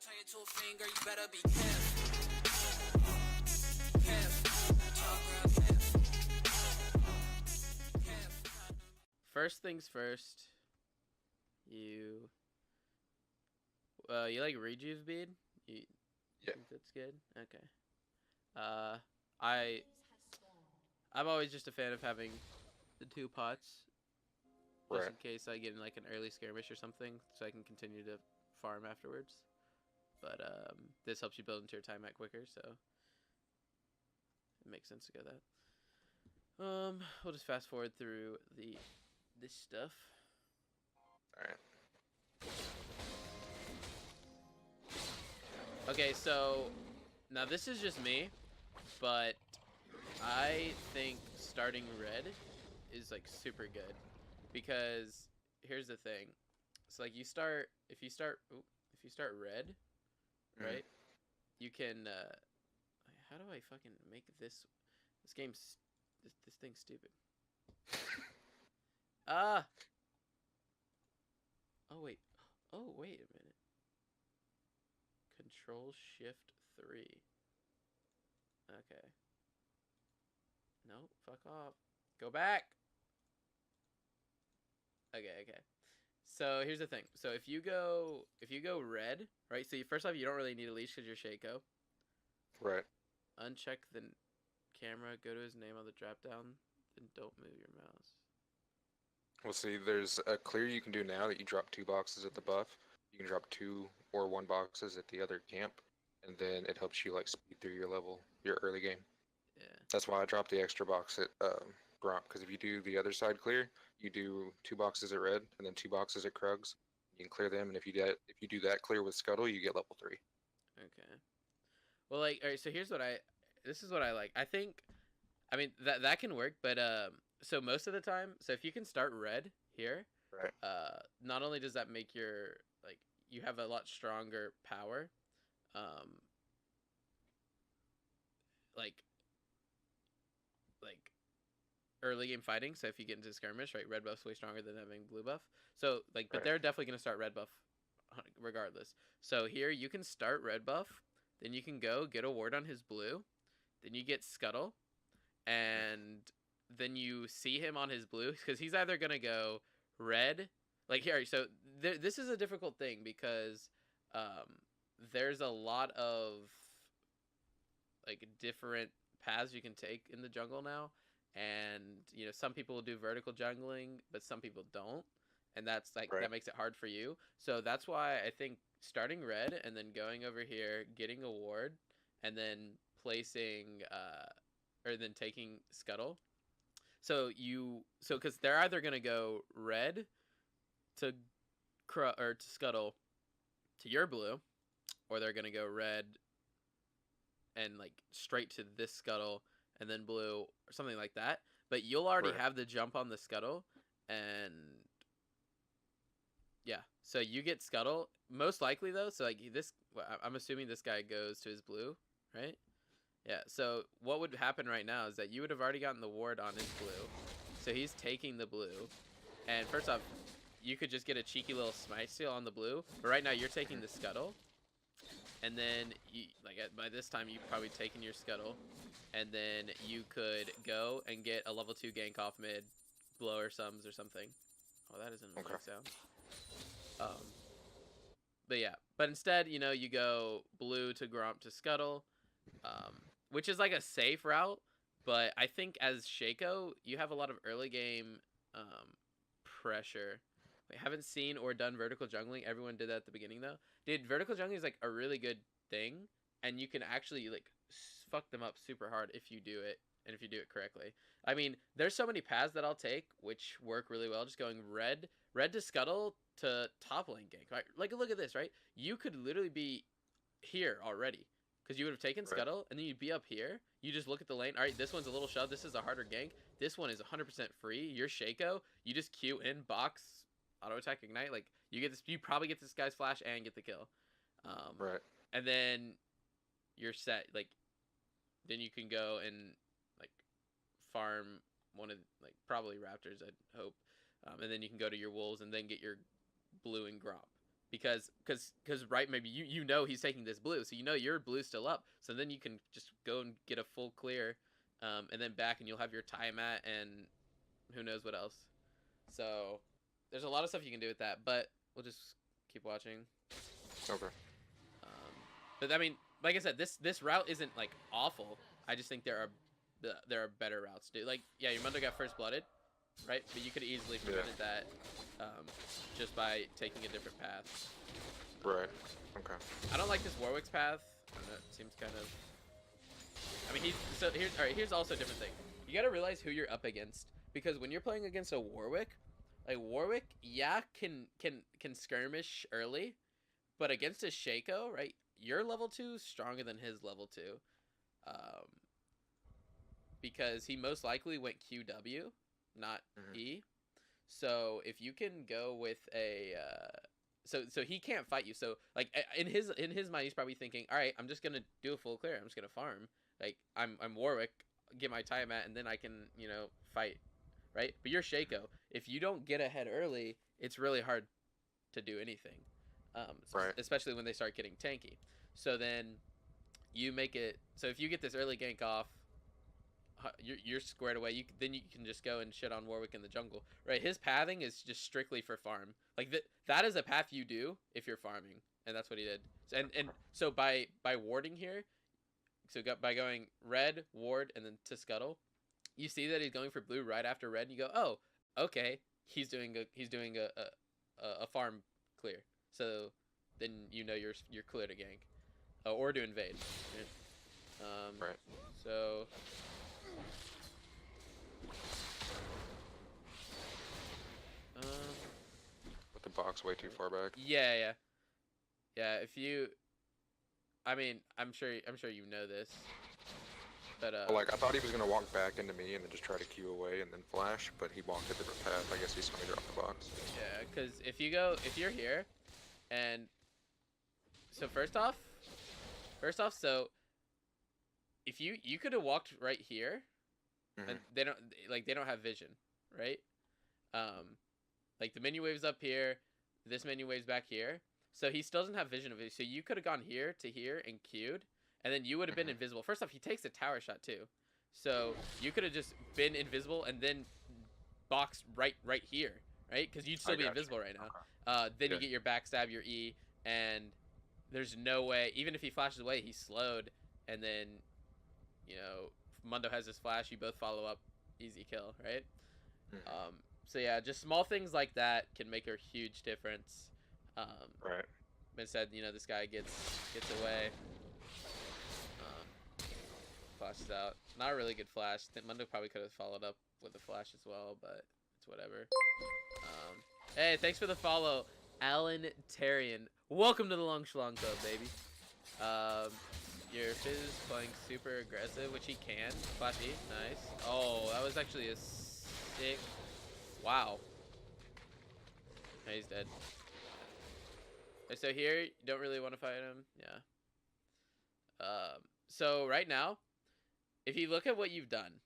turn you to a finger, you better be careful. First things first, you like rejuve bead? Yeah. Think that's good? Okay. I'm always just a fan of having the 2 pots, just in Right. case I get in like an early skirmish or something, so I can continue to farm afterwards. But this helps you build into your time mat quicker, so it makes sense to go that. We'll just fast forward through this stuff. Alright. Okay, so now this is just me, but I think starting red is like super good because here's the thing. So like if you start red, right? You can how do I fucking make this game's this thing's stupid. Ah. Oh wait a minute. Control Shift 3. Okay. No, fuck off. Go back. Okay. So here's the thing. So if you go red, right? So first off, you don't really need a leash because you're Shaco. Right. Uncheck the camera. Go to his name on the drop down. Then don't move your mouse. Well, see, there's a clear you can do now that you drop 2 boxes at the buff. You can drop 2 or 1 boxes at the other camp, and then it helps you like speed through your early game. Yeah. That's why I dropped the extra box at Gromp, because if you do the other side clear, you do 2 boxes at red and then 2 boxes at Krugs. You can clear them, and if you do that clear with Scuttle, you get level 3. Okay. Well, like, all right. So this is what I like. I mean that can work, but so most of the time, so if you can start red here, Right. not only does that make your like you have a lot stronger power, um, like early game fighting. So if you get into skirmish, right, red buff's way stronger than having blue buff. So like, but Right. they're definitely gonna start red buff, regardless. So here you can start red buff, then you can go get a ward on his blue, then you get scuttle, and then you see him on his blue because he's either gonna go red, like here. So this is a difficult thing because there's a lot of like different paths you can take in the jungle now, and you know some people will do vertical jungling, but some people don't, and that's like that Right. makes it hard for you. So that's why I think starting red and then going over here, getting a ward, and then placing or then taking scuttle. So because they're either gonna go red to or to scuttle to your blue, or they're gonna go red and like straight to this scuttle and then blue or something like that. But you'll already Right. have the jump on the scuttle, and yeah, so you get scuttle most likely though. So like this, I'm assuming this guy goes to his blue, right? Yeah. So what would happen right now is that you would have already gotten the ward on his blue, so he's taking the blue, and first off, you could just get a cheeky little smite steal on the blue, but right now you're taking the scuttle. And then, by this time, you've probably taken your scuttle. And then you could go and get a level 2 gank off mid, blower sums or something. Oh, that is an annoying sound. But yeah. But instead, you know, you go blue to Gromp to scuttle, which is like a safe route. But I think as Shaco, you have a lot of early game pressure. I haven't seen or done vertical jungling. Everyone did that at the beginning though. Dude, vertical jungling is like a really good thing, and you can actually like fuck them up super hard if you do it and if you do it correctly. I mean, there's so many paths that I'll take which work really well. Just going red to scuttle to top lane gank. Right? Like look at this, right? You could literally be here already because you would have taken Right. scuttle and then you'd be up here. You just look at the lane. All right, this one's a little shove. This is a harder gank. This one is 100% free. You're Shaco. You just Q in box auto attack ignite. Like you get this, you probably get this guy's flash and get the kill. Right. And then you're set. Like then you can go and like farm one of like probably raptors. I'd hope, and then you can go to your wolves and then get your blue and gromp because right, maybe you know he's taking this blue, so you know your blue's still up, so then you can just go and get a full clear, and then back, and you'll have your time at, and who knows what else. So there's a lot of stuff you can do with that, but we'll just keep watching. Okay. But I mean, like I said, this route isn't like awful. I just think there are better routes to do. Like, yeah, your Mundo got first blooded, right? But you could easily prevented that just by taking a different path. Right. Okay. I don't like this Warwick's path. I don't know, it seems kind of. I mean, here's also a different thing. You gotta realize who you're up against, because when you're playing against a Warwick, like Warwick, yeah, can skirmish early, but against a Shaco, right? Your level 2 is stronger than his level 2, because he most likely went QW, not E. So if you can go with a so he can't fight you. So like in his mind, he's probably thinking, all right, I'm just gonna do a full clear. I'm just gonna farm. Like I'm Warwick, get my time at, and then I can fight, right? But you're Shaco. If you don't get ahead early, it's really hard to do anything, right. especially when they start getting tanky. So then you make it. So if you get this early gank off, you're squared away. Then you can just go and shit on Warwick in the jungle, right? His pathing is just strictly for farm. Like that is a path you do if you're farming, and that's what he did. And so by warding here, by going red, ward, and then to scuttle, you see that he's going for blue right after red, and you go, oh, okay, he's doing a farm clear. So then you know you're clear to gank, or to invade. Right. So. With the box way too far back. Yeah. If you, I mean, I'm sure you know this, but Well, like I thought he was gonna walk back into me and then just try to queue away and then flash, but he walked a different path. I guess he's gonna drop the box. yeah, because if you're here, and so first off, so if you could have walked right here, and they don't have vision, right? Like the menu wave's up here, this menu wave's back here, so he still doesn't have vision of it. So you could have gone here to here and queued, and then you would have been invisible. First off, he takes a tower shot too, so you could have just been invisible and then boxed right here, right? Because you'd still be invisible right now. Then you get your backstab, your E, and there's no way. Even if he flashes away, he's slowed, and then Mundo has his flash. You both follow up, easy kill, right? So yeah, just small things like that can make a huge difference. Right. Instead, this guy gets away. Flashes out. Not a really good flash. I think Mundo probably could have followed up with a flash as well, but it's whatever. Hey, thanks for the follow, Alan Tarian. Welcome to the Long Schlong Club, baby. Your Fizz is playing super aggressive, which he can. Flash E, nice. Oh, that was actually a sick. Wow. He's dead. So here, you don't really want to fight him. Yeah. So right now, if you look at what you've done,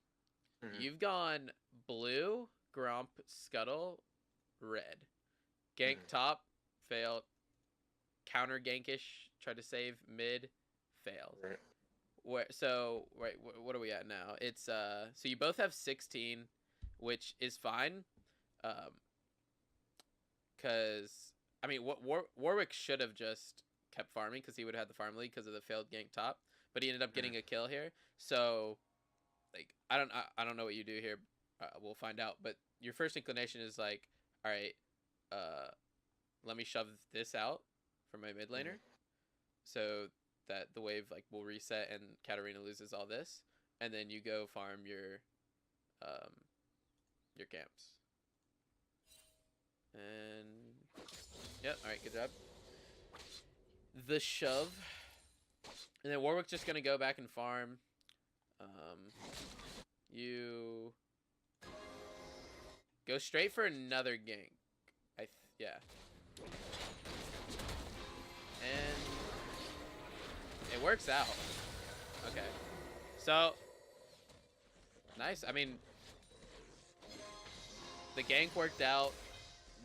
you've gone blue, Gromp, Scuttle, red. Gank top, failed. Counter gankish, try to save mid, failed. Right. What are we at now? It's so you both have 16, which is fine. Cause I mean, Warwick should have just kept farming because he would have had the farm lead because of the failed gank top, but he ended up getting a kill here. So, like, I don't know what you do here. We'll find out. But your first inclination is like, all right, let me shove this out for my mid laner, so that the wave will reset and Katarina loses all this, and then you go farm your camps. And yep, all right, good job. The shove, and then Warwick's just gonna go back and farm. You go straight for another gank. Yeah. And it works out. Okay. So nice. I mean, the gank worked out,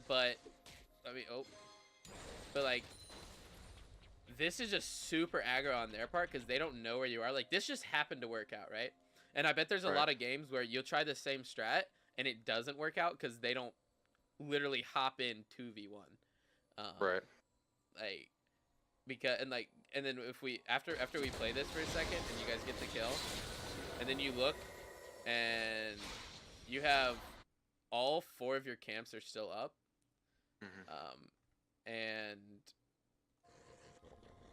but I mean, But like, this is just super aggro on their part because they don't know where you are. Like, this just happened to work out, right? And I bet there's a Right. lot of games where you'll try the same strat and it doesn't work out because they don't literally hop in 2v1. Right. Like, because and then if we after we play this for a second and you guys get the kill, and then you look and you have all 4 of your camps are still up. And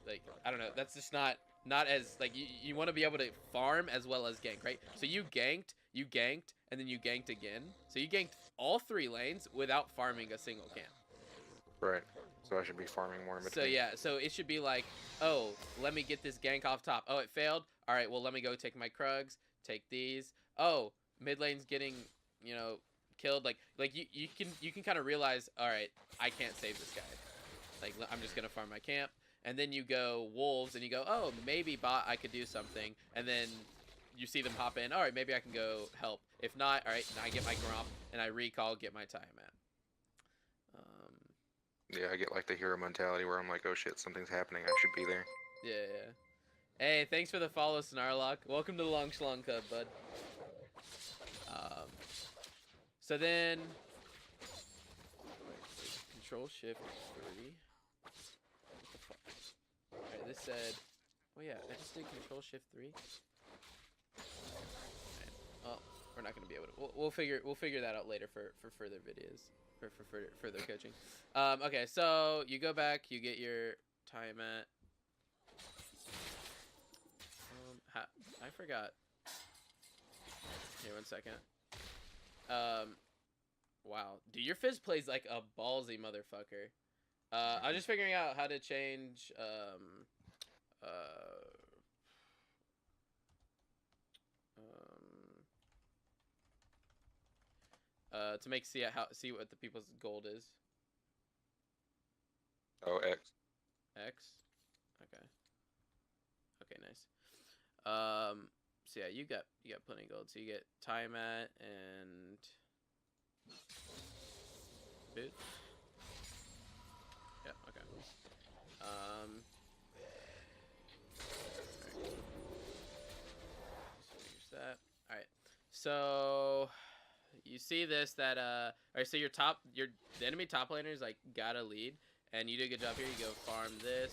like, I don't know, that's just not as like, you want to be able to farm as well as gank, right? So you ganked, and then you ganked again. So you ganked all 3 lanes without farming a single camp. Right. So I should be farming more in between. So yeah, so it should be like, oh, let me get this gank off top. Oh, it failed. All right, well, let me go take my Krugs, take these. Oh, mid lane's getting, you know, killed. Like you can kind of realize, all right, I can't save this guy. Like, I'm just gonna farm my camp. And then you go wolves, and you go, oh, maybe bot, I could do something. And then you see them hop in. All right, maybe I can go help. If not, all right, now I get my Gromp, and I recall, get my Tiamat. Yeah, I get like the hero mentality where I'm like, oh shit, something's happening. I should be there. Yeah. Hey, thanks for the follow, Snarlock. Welcome to the Long Schlong Club, bud. So then, Control Shift 3. What the fuck? Alright, this said, oh yeah, I just did Control Shift 3. Right. Oh, we're not gonna be able to. We'll figure that out later for further videos, for further coaching. Okay, so you go back, you get your Tiamat. I forgot. Here, 1 second. Wow. Dude, your Fizz plays like a ballsy motherfucker. I'm just figuring out how to change, to make see what the people's gold is. Oh, X. X? Okay. Okay, nice. So yeah, you got plenty of gold. So you get Tiamat and boots. Yeah, okay. Alright. Here's that. Alright. So you see this that alright, so the enemy top laner's like got a lead, and you do a good job here. You go farm this.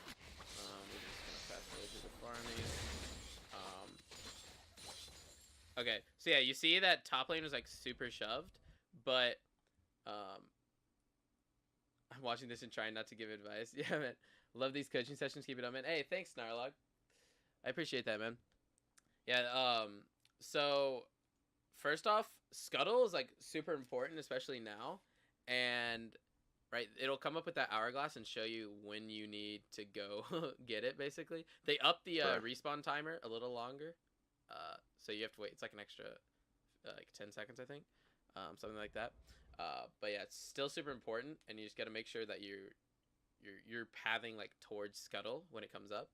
We're just gonna fast forward to the farming. Okay, so yeah, you see that top lane was like super shoved, but I'm watching this and trying not to give advice. Yeah, man. Love these coaching sessions. Keep it up, man. Hey, thanks, Snarlog. I appreciate that, man. Yeah, so first off, Scuttle is like super important, especially now. And right, it'll come up with that hourglass and show you when you need to go get it, basically. They up the respawn timer a little longer. So you have to wait. It's like an extra like 10 seconds, I think. Something like that. But yeah, it's still super important, and you just got to make sure that you're pathing like towards Scuttle when it comes up.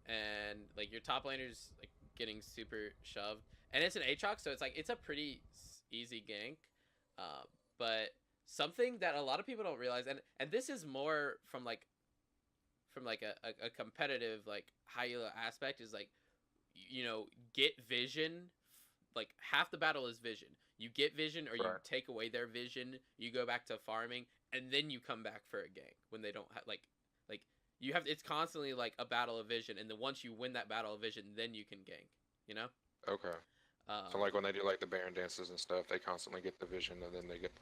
And like your top laner's like getting super shoved, and it's an Aatrox, so it's like it's a pretty easy gank. But something that a lot of people don't realize, and this is more from like a competitive like high elo aspect, is like, you know, get vision. Like half the battle is vision. You get vision, or you take away their vision. You go back to farming, and then you come back for a gank when they don't have like you have. It's constantly like a battle of vision, and then once you win that battle of vision, then you can gank. You know? Okay. So like when they do like the Baron dances and stuff, they constantly get the vision, and then they get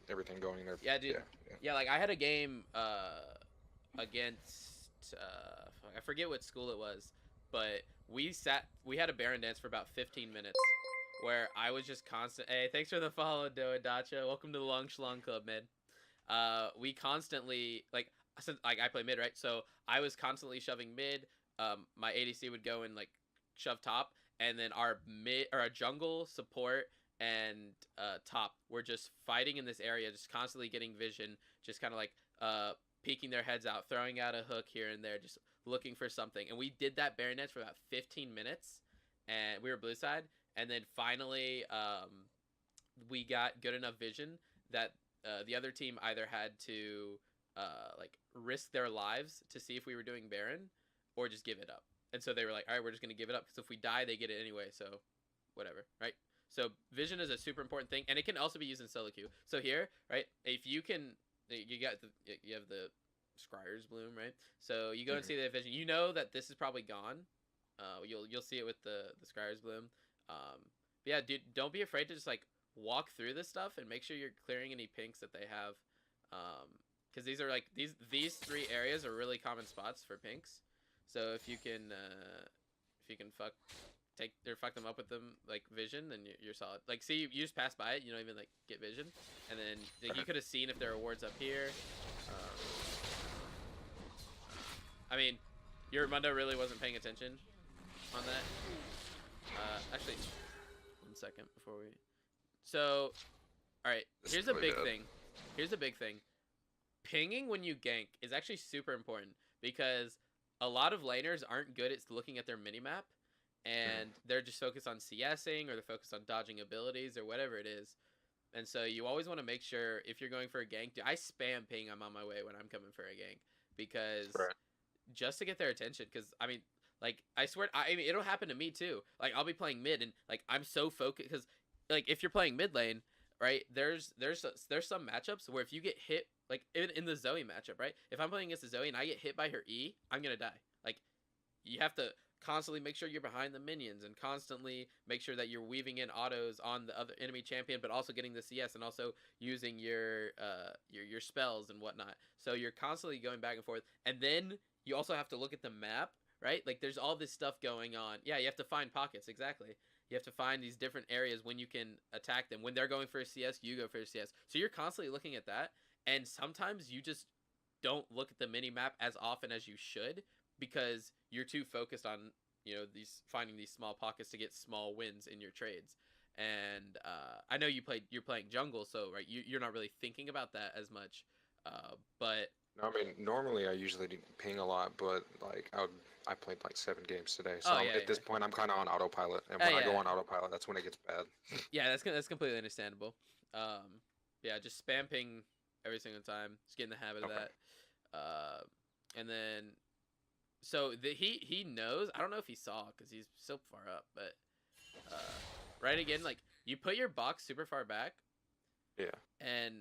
everything going there. Yeah, dude. Yeah, like I had a game against I forget what school it was, but we had a Baron dance for about 15 minutes where I was just constant. Hey, thanks for the follow, Doadacha. Welcome to the Long Schlong Club, man. We constantly since I play mid, right? So I was constantly shoving mid. My ADC would go and like shove top, and then our jungle support and top were just fighting in this area, just constantly getting vision, just kind of like peeking their heads out, throwing out a hook here and there, just looking for something. And we did that Baron dance for about 15 minutes, and we were blue side. And then finally, we got good enough vision that the other team either had to like risk their lives to see if we were doing Baron, or just give it up. And so they were like, all right, we're just gonna give it up because if we die, they get it anyway. So whatever, right? So vision is a super important thing, and it can also be used in solo queue. So here, right, if you can, you have the Scryer's Bloom, right? So you go and see the vision. You know that this is probably gone. You'll see it with the Scryer's Bloom. But yeah, dude, don't be afraid to just like walk through this stuff and make sure you're clearing any pinks that they have. Because these are like these 3 areas are really common spots for pinks. So if you can fuck them up with them like vision, then you're solid. Like, see, you just pass by it, you don't even like get vision, and then like, you could have seen if there are wards up here. I mean, your Mundo really wasn't paying attention on that. Actually, 1 second before we. So, all right. Here's a big thing. Here's a big thing. Pinging when you gank is actually super important because a lot of laners aren't good at looking at their minimap, and they're just focused on CSing or they're focused on dodging abilities or whatever it is. And so you always want to make sure if you're going for a gank, I spam ping I'm on my way when I'm coming for a gank because just to get their attention. Because I mean, like I swear, I mean it'll happen to me too. Like I'll be playing mid and like I'm so focused because like if you're playing mid lane, right? There's some matchups where if you get hit, like in the Zoe matchup, right? If I'm playing against a Zoe and I get hit by her E, I'm gonna die. Like you have to constantly make sure you're behind the minions and constantly make sure that you're weaving in autos on the other enemy champion, but also getting the CS and also using your spells and whatnot. So you're constantly going back and forth, and then you also have to look at the map, right? Like there's all this stuff going on. Yeah, you have to find pockets. Exactly. You have to find these different areas when you can attack them. When they're going for a CS, you go for a CS. So you're constantly looking at that, and sometimes you just don't look at the mini map as often as you should because you're too focused on, you know, finding these small pockets to get small wins in your trades. And I know you're playing jungle, so right, you're not really thinking about that as much. But no, I mean normally I usually ping a lot, but like I played like 7 games today, so at this point I'm kind of on autopilot, and when I go on autopilot, that's when it gets bad. Yeah, that's completely understandable. Yeah, just spam ping every single time. Just get in the habit of that. And then. So he knows. I don't know if he saw because he's so far up, but right again, like you put your box super far back. Yeah. And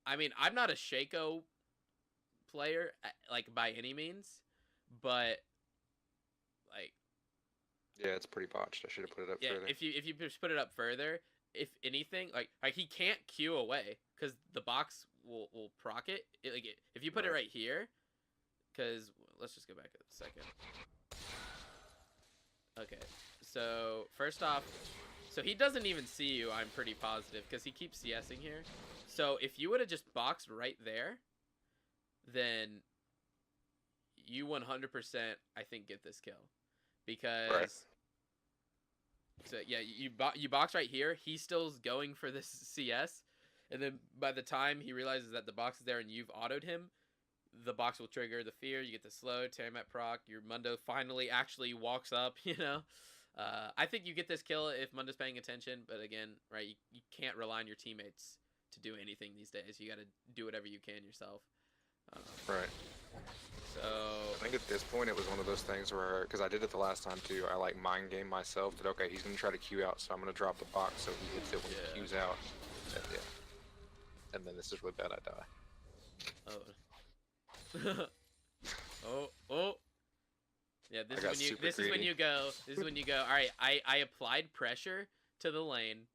I mean, I'm not a Shaco player like by any means, but like. Yeah, it's pretty botched. I should have put it up further. if you just put it up further, if anything, like he can't queue away because the box will proc it. If you put it right here. Because, let's just go back a second. Okay, so, first off, so he doesn't even see you, I'm pretty positive, because he keeps CSing here. So, if you would have just boxed right there, then you 100%, I think, get this kill. Because, so, yeah, you box right here, he still's going for this CS, and then by the time he realizes that the box is there and you've autoed him, the box will trigger the fear, you get the slow, Tiamat proc, your Mundo finally actually walks up, you know? I think you get this kill if Mundo's paying attention, but again, right, you can't rely on your teammates to do anything these days. You gotta do whatever you can yourself. Right. So... I think at this point it was one of those things where, because I did it the last time too, I like mind game myself that, okay, he's gonna try to queue out, so I'm gonna drop the box so he hits it when he queues out. And then this is really bad, I die. Oh. oh yeah, this is when you go all right, I applied pressure to the lane.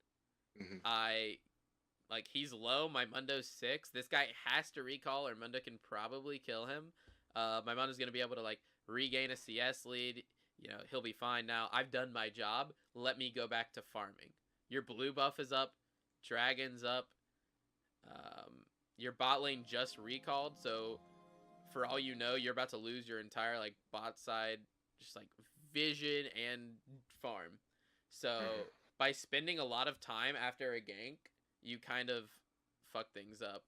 Like he's low, my Mundo's 6, this guy has to recall or Mundo can probably kill him. My Mundo's gonna be able to like regain a CS lead, you know, he'll be fine. Now I've done my job, let me go back to farming. Your blue buff is up, dragon's up, your bot lane just recalled, so for all you know, you're about to lose your entire like bot side, just like vision and farm. So by spending a lot of time after a gank, you kind of fuck things up.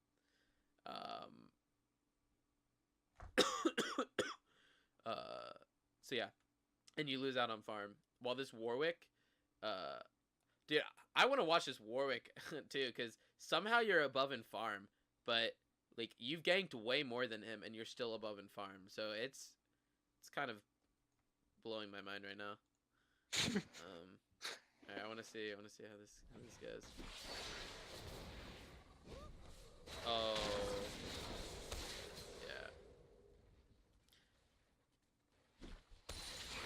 So yeah, and you lose out on farm. While this Warwick, dude, I want to watch this Warwick too, because somehow you're above in farm, but like you've ganked way more than him, and you're still above in farm. So it's kind of blowing my mind right now. All right, I want to see how this goes. Oh, yeah.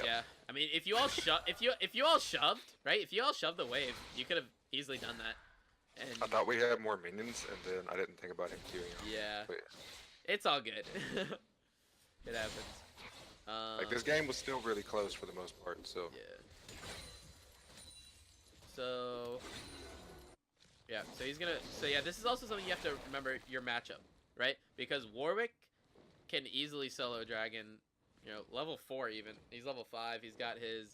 Yeah, I mean, if you all shoved, right? If you all shoved the wave, you could have easily done that. And I thought we had more minions, and then I didn't think about him queuing up. yeah, But, it's all good. It happens. like, this game was still really close for the most part, so... Yeah. So... yeah, so he's gonna... So yeah, this is also something you have to remember your matchup, right? Because Warwick can easily solo dragon, you know, level 4 even. He's level 5. He's got his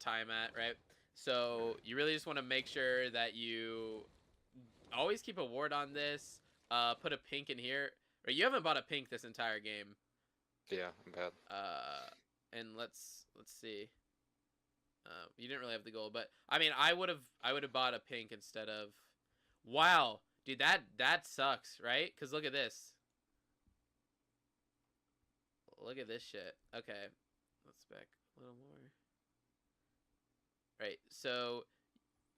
time at, right? So you really just want to make sure that you always keep a ward on this. Put a pink in here. Or you haven't bought a pink this entire game. Yeah, I'm bad. And let's see. You didn't really have the gold, but I mean, I would have bought a pink instead of. Wow, dude, that sucks, right? Cause look at this. Look at this shit. Okay, let's back a little more. Right, so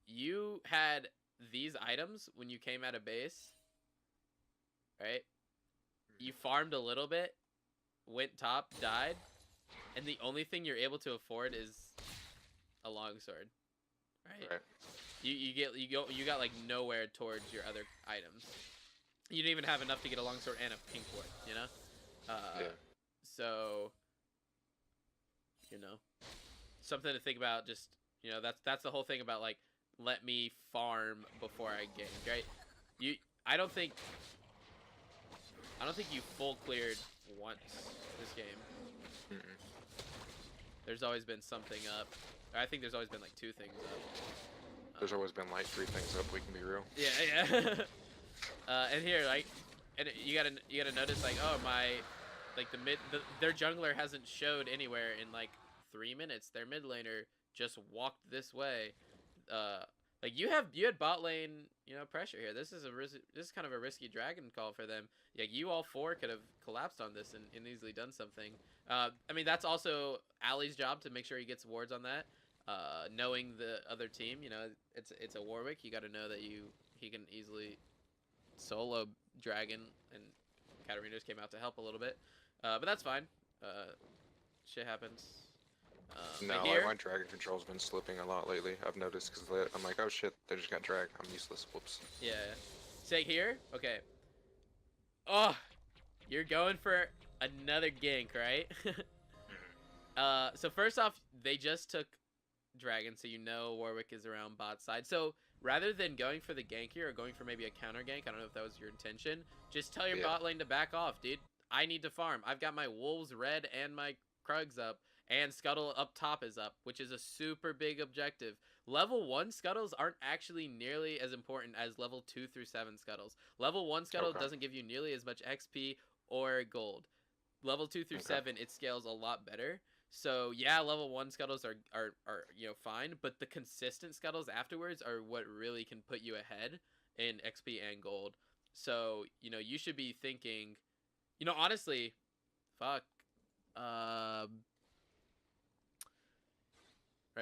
you had these items when you came out of base, right? You farmed a little bit, went top, died, and the only thing you're able to afford is a longsword, right? You got like nowhere towards your other items. You didn't even have enough to get a longsword and a pink ward, you know? Yeah. So, you know, something to think about. Just, you know, that's the whole thing about like, let me farm before I gank, right? I don't think you full cleared once this game. There's always been something up. I think there's always been like 2 things up. There's always been like 3 things up, we can be real. Yeah. And here, like, and you gotta notice, like, oh, their jungler hasn't showed anywhere in like 3 minutes. Their mid laner just walked this way. Like you had bot lane, you know, pressure here. This is kind of a risky dragon call for them. Yeah, you all 4 could have collapsed on this and easily done something. I mean, that's also Ali's job to make sure he gets wards on that. Knowing the other team, you know, it's a Warwick. You got to know that he can easily solo dragon, and Katarina just came out to help a little bit. But that's fine. Shit happens. No, like my dragon control's been slipping a lot lately. I've noticed because I'm like, oh shit, they just got dragged. I'm useless. Whoops. Yeah. Say here. Okay. Oh, you're going for another gank, right? So first off, they just took dragon, so you know Warwick is around bot side. So rather than going for the gank here or going for maybe a counter gank, I don't know if that was your intention. Just tell your bot lane to back off, dude. I need to farm. I've got my wolves red and my Krugs up. And Scuttle up top is up, which is a super big objective. Level 1 Scuttles aren't actually nearly as important as level 2 through 7 Scuttles. Level 1 Scuttle doesn't give you nearly as much XP or gold. Level 2 through 7, it scales a lot better. So, yeah, level 1 Scuttles are you know, fine, but the consistent Scuttles afterwards are what really can put you ahead in XP and gold. So, you know, you should be thinking, you know, honestly, fuck, right,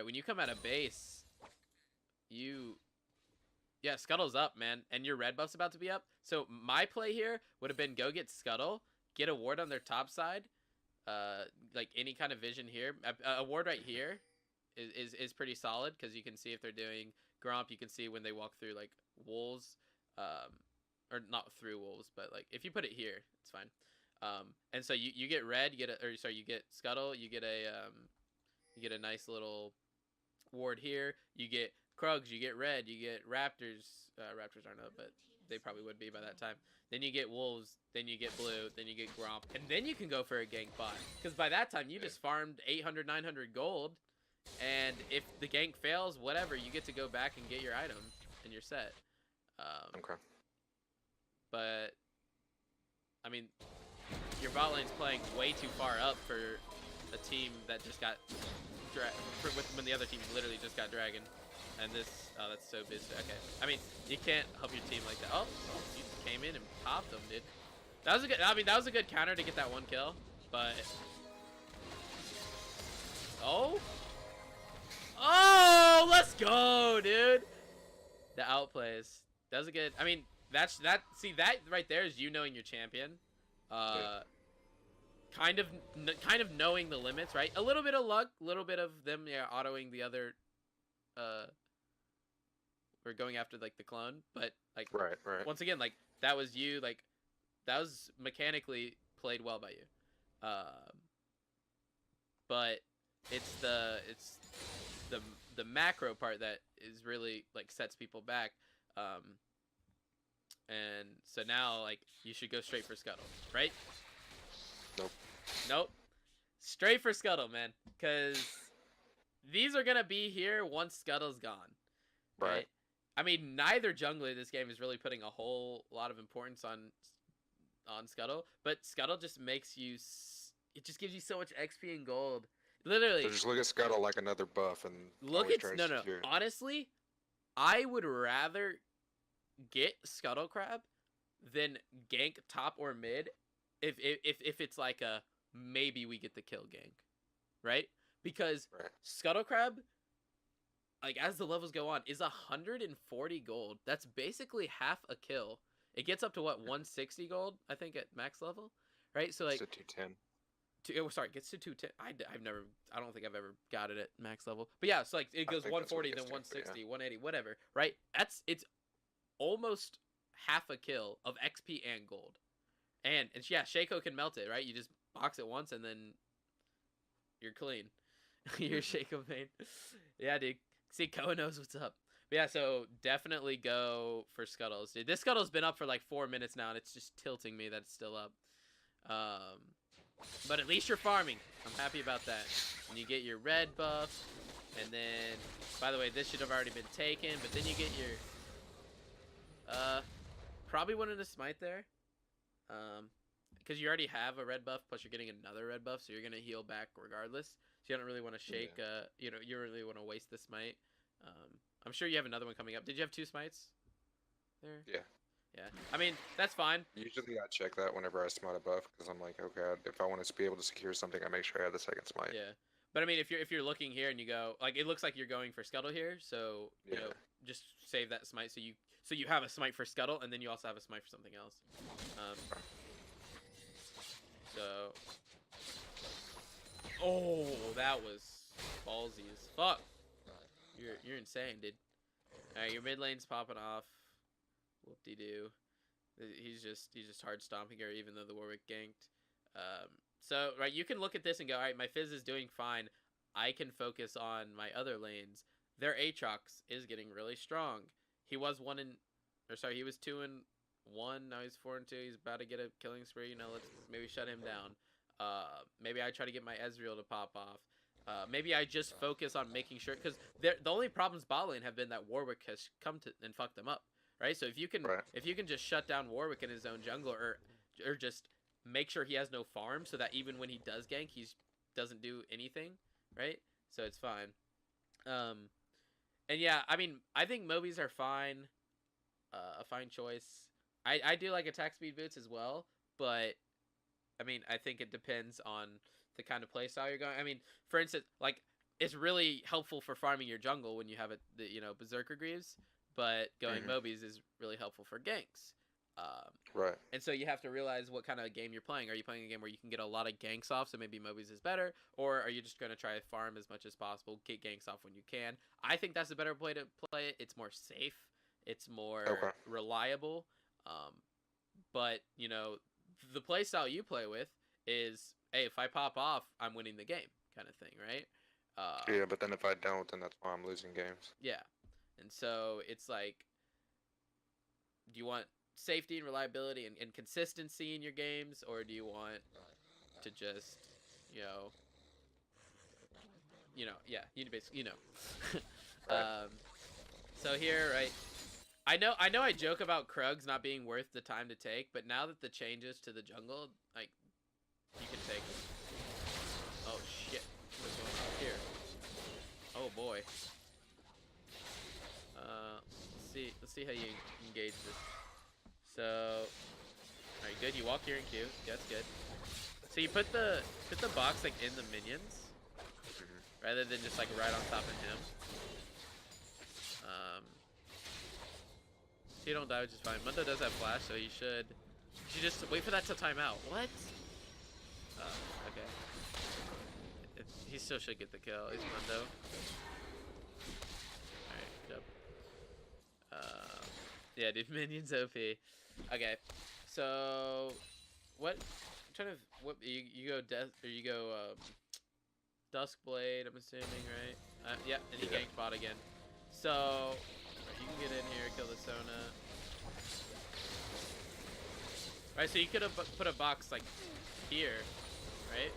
when you come out of base, yeah, Scuttle's up, man, and your red buff's about to be up. So my play here would have been go get Scuttle, get a ward on their top side, like any kind of vision here. A ward right here is pretty solid because you can see if they're doing Gromp. You can see when they walk through like wolves, or not through wolves, but like if you put it here, it's fine. And so you get red, you get Scuttle, you get a nice little ward here. You get Krugs, you get red, you get Raptors. Raptors aren't up, but they probably would be by that time. Then you get wolves, then you get blue, then you get Gromp, and then you can go for a gank bot. Because by that time, you just farmed 800, 900 gold, and if the gank fails, whatever, you get to go back and get your item, and you're set. Okay. But, I mean, your bot lane's playing way too far up for a team that just got when the other team literally just got dragon. And this, oh, that's so busy. Okay. I mean, you can't help your team like that. Oh, you came in and popped them, dude. That was a good, I mean, that was a good counter to get that one kill, but... Oh? Oh, let's go, dude. The outplays. That was a good, I mean, see, that right there is you knowing your champion. Kind of knowing the limits, right? A little bit of luck, a little bit of them, yeah, autoing the other, or going after, like, the clone, but, like, Right. once again, like, that was you, like, that was mechanically played well by you. But it's the macro part that is really, like, sets people back. And so now, like, you should go straight for Scuttle, right? Nope. Straight for Scuttle, man. Because these are going to be here once Scuttle's gone. Right. I mean, neither jungler in this game is really putting a whole lot of importance on Scuttle. But Scuttle just makes you... It just gives you so much XP and gold. Literally. So just look at Scuttle like another buff and... Look at... No. Honestly, I would rather get Scuttle Crab than gank top or mid if it's like a maybe we get the kill gank, right? Because Scuttle Crab, like, as the levels go on, is 140 gold. That's basically half a kill. It gets up to what, 160 gold, I think, at max level, right? So, like, it's a 210. It gets to 210. I don't think I've ever got it at max level. But yeah, so, like, it goes 140, then 160, 180, whatever, right? It's almost half a kill of XP and gold. And yeah, Shaco can melt it, right? You just box it once and then you're clean. You're Shaco main. Yeah, dude. See, Koa knows what's up. But yeah, so definitely go for Scuttles, dude. This Scuttle's been up for like 4 minutes now, and it's just tilting me that it's still up. But at least you're farming. I'm happy about that. And you get your red buff, and then, by the way, this should have already been taken, but then you get your, probably wanted to smite there. Because you already have a red buff, plus you're getting another red buff, so you're going to heal back regardless. So you don't really want to shake, you don't really want to waste the smite. I'm sure you have another one coming up. Did you have 2 smites there? Yeah. I mean, that's fine. Usually I check that whenever I smite a buff, because I'm like, okay, if I want to be able to secure something, I make sure I have the second smite. Yeah. But I mean, if you're looking here and you go, like, it looks like you're going for Scuttle here, so, you know, just save that smite so you have a smite for Scuttle, and then you also have a smite for something else. So, oh, that was ballsy as fuck. You're insane, dude. All right, your mid lane's popping off. Whoop-de-doo. He's just hard stomping her, even though the Warwick ganked. So, right, you can look at this and go, all right, my Fizz is doing fine. I can focus on my other lanes. Their Aatrox is getting really strong. He was 2-1. Now he's 4-2. He's about to get a killing spree. You know, let's maybe shut him down. Maybe I try to get my Ezreal to pop off. Maybe I just focus on making sure, because the only problems bot lane have been that Warwick has come to and fucked them up, right? So if you can just shut down Warwick in his own jungle, or just make sure he has no farm, so that even when he does gank, he doesn't do anything, right? So it's fine. And yeah, I mean, I think Mobies are fine, a fine choice. I do like attack speed boots as well, but I mean, I think it depends on the kind of playstyle you're going. I mean, for instance, like, it's really helpful for farming your jungle when you have Berserker Greaves, but going Mobies is really helpful for ganks. Right. And so you have to realize what kind of game you're playing. Are you playing a game where you can get a lot of ganks off, so maybe Mobies is better, or are you just going to try to farm as much as possible, get ganks off when you can? I think that's a better way to play it. It's more safe. It's more reliable. But, you know, the playstyle you play with is, hey, if I pop off, I'm winning the game, kind of thing, right? Yeah, but then if I don't, then that's why I'm losing games. Yeah. And so it's like, do you want safety and reliability and consistency in your games, or do you want to just, yeah, you basically, so here, right, I know I joke about Krugs not being worth the time to take, but now that the changes to the jungle, like, you can take them. Oh shit, what's going on here? Oh boy. Let's see how you engage this. So, all right, good. You walk here in Q. Yeah, that's good. So you put the box like in the minions, rather than just like right on top of him. So you don't die, which is fine. Mundo does have flash, so you should just wait for that to time out. What? Okay. He still should get the kill. He's Mundo. Alright, good job. Yeah, dude, minions OP. Okay, so what? I'm trying to you go death or you go Duskblade. I'm assuming, right? Yeah, and he ganked bot again. So you can get in here, kill the Sona. Right, so you could have put a box like here, right?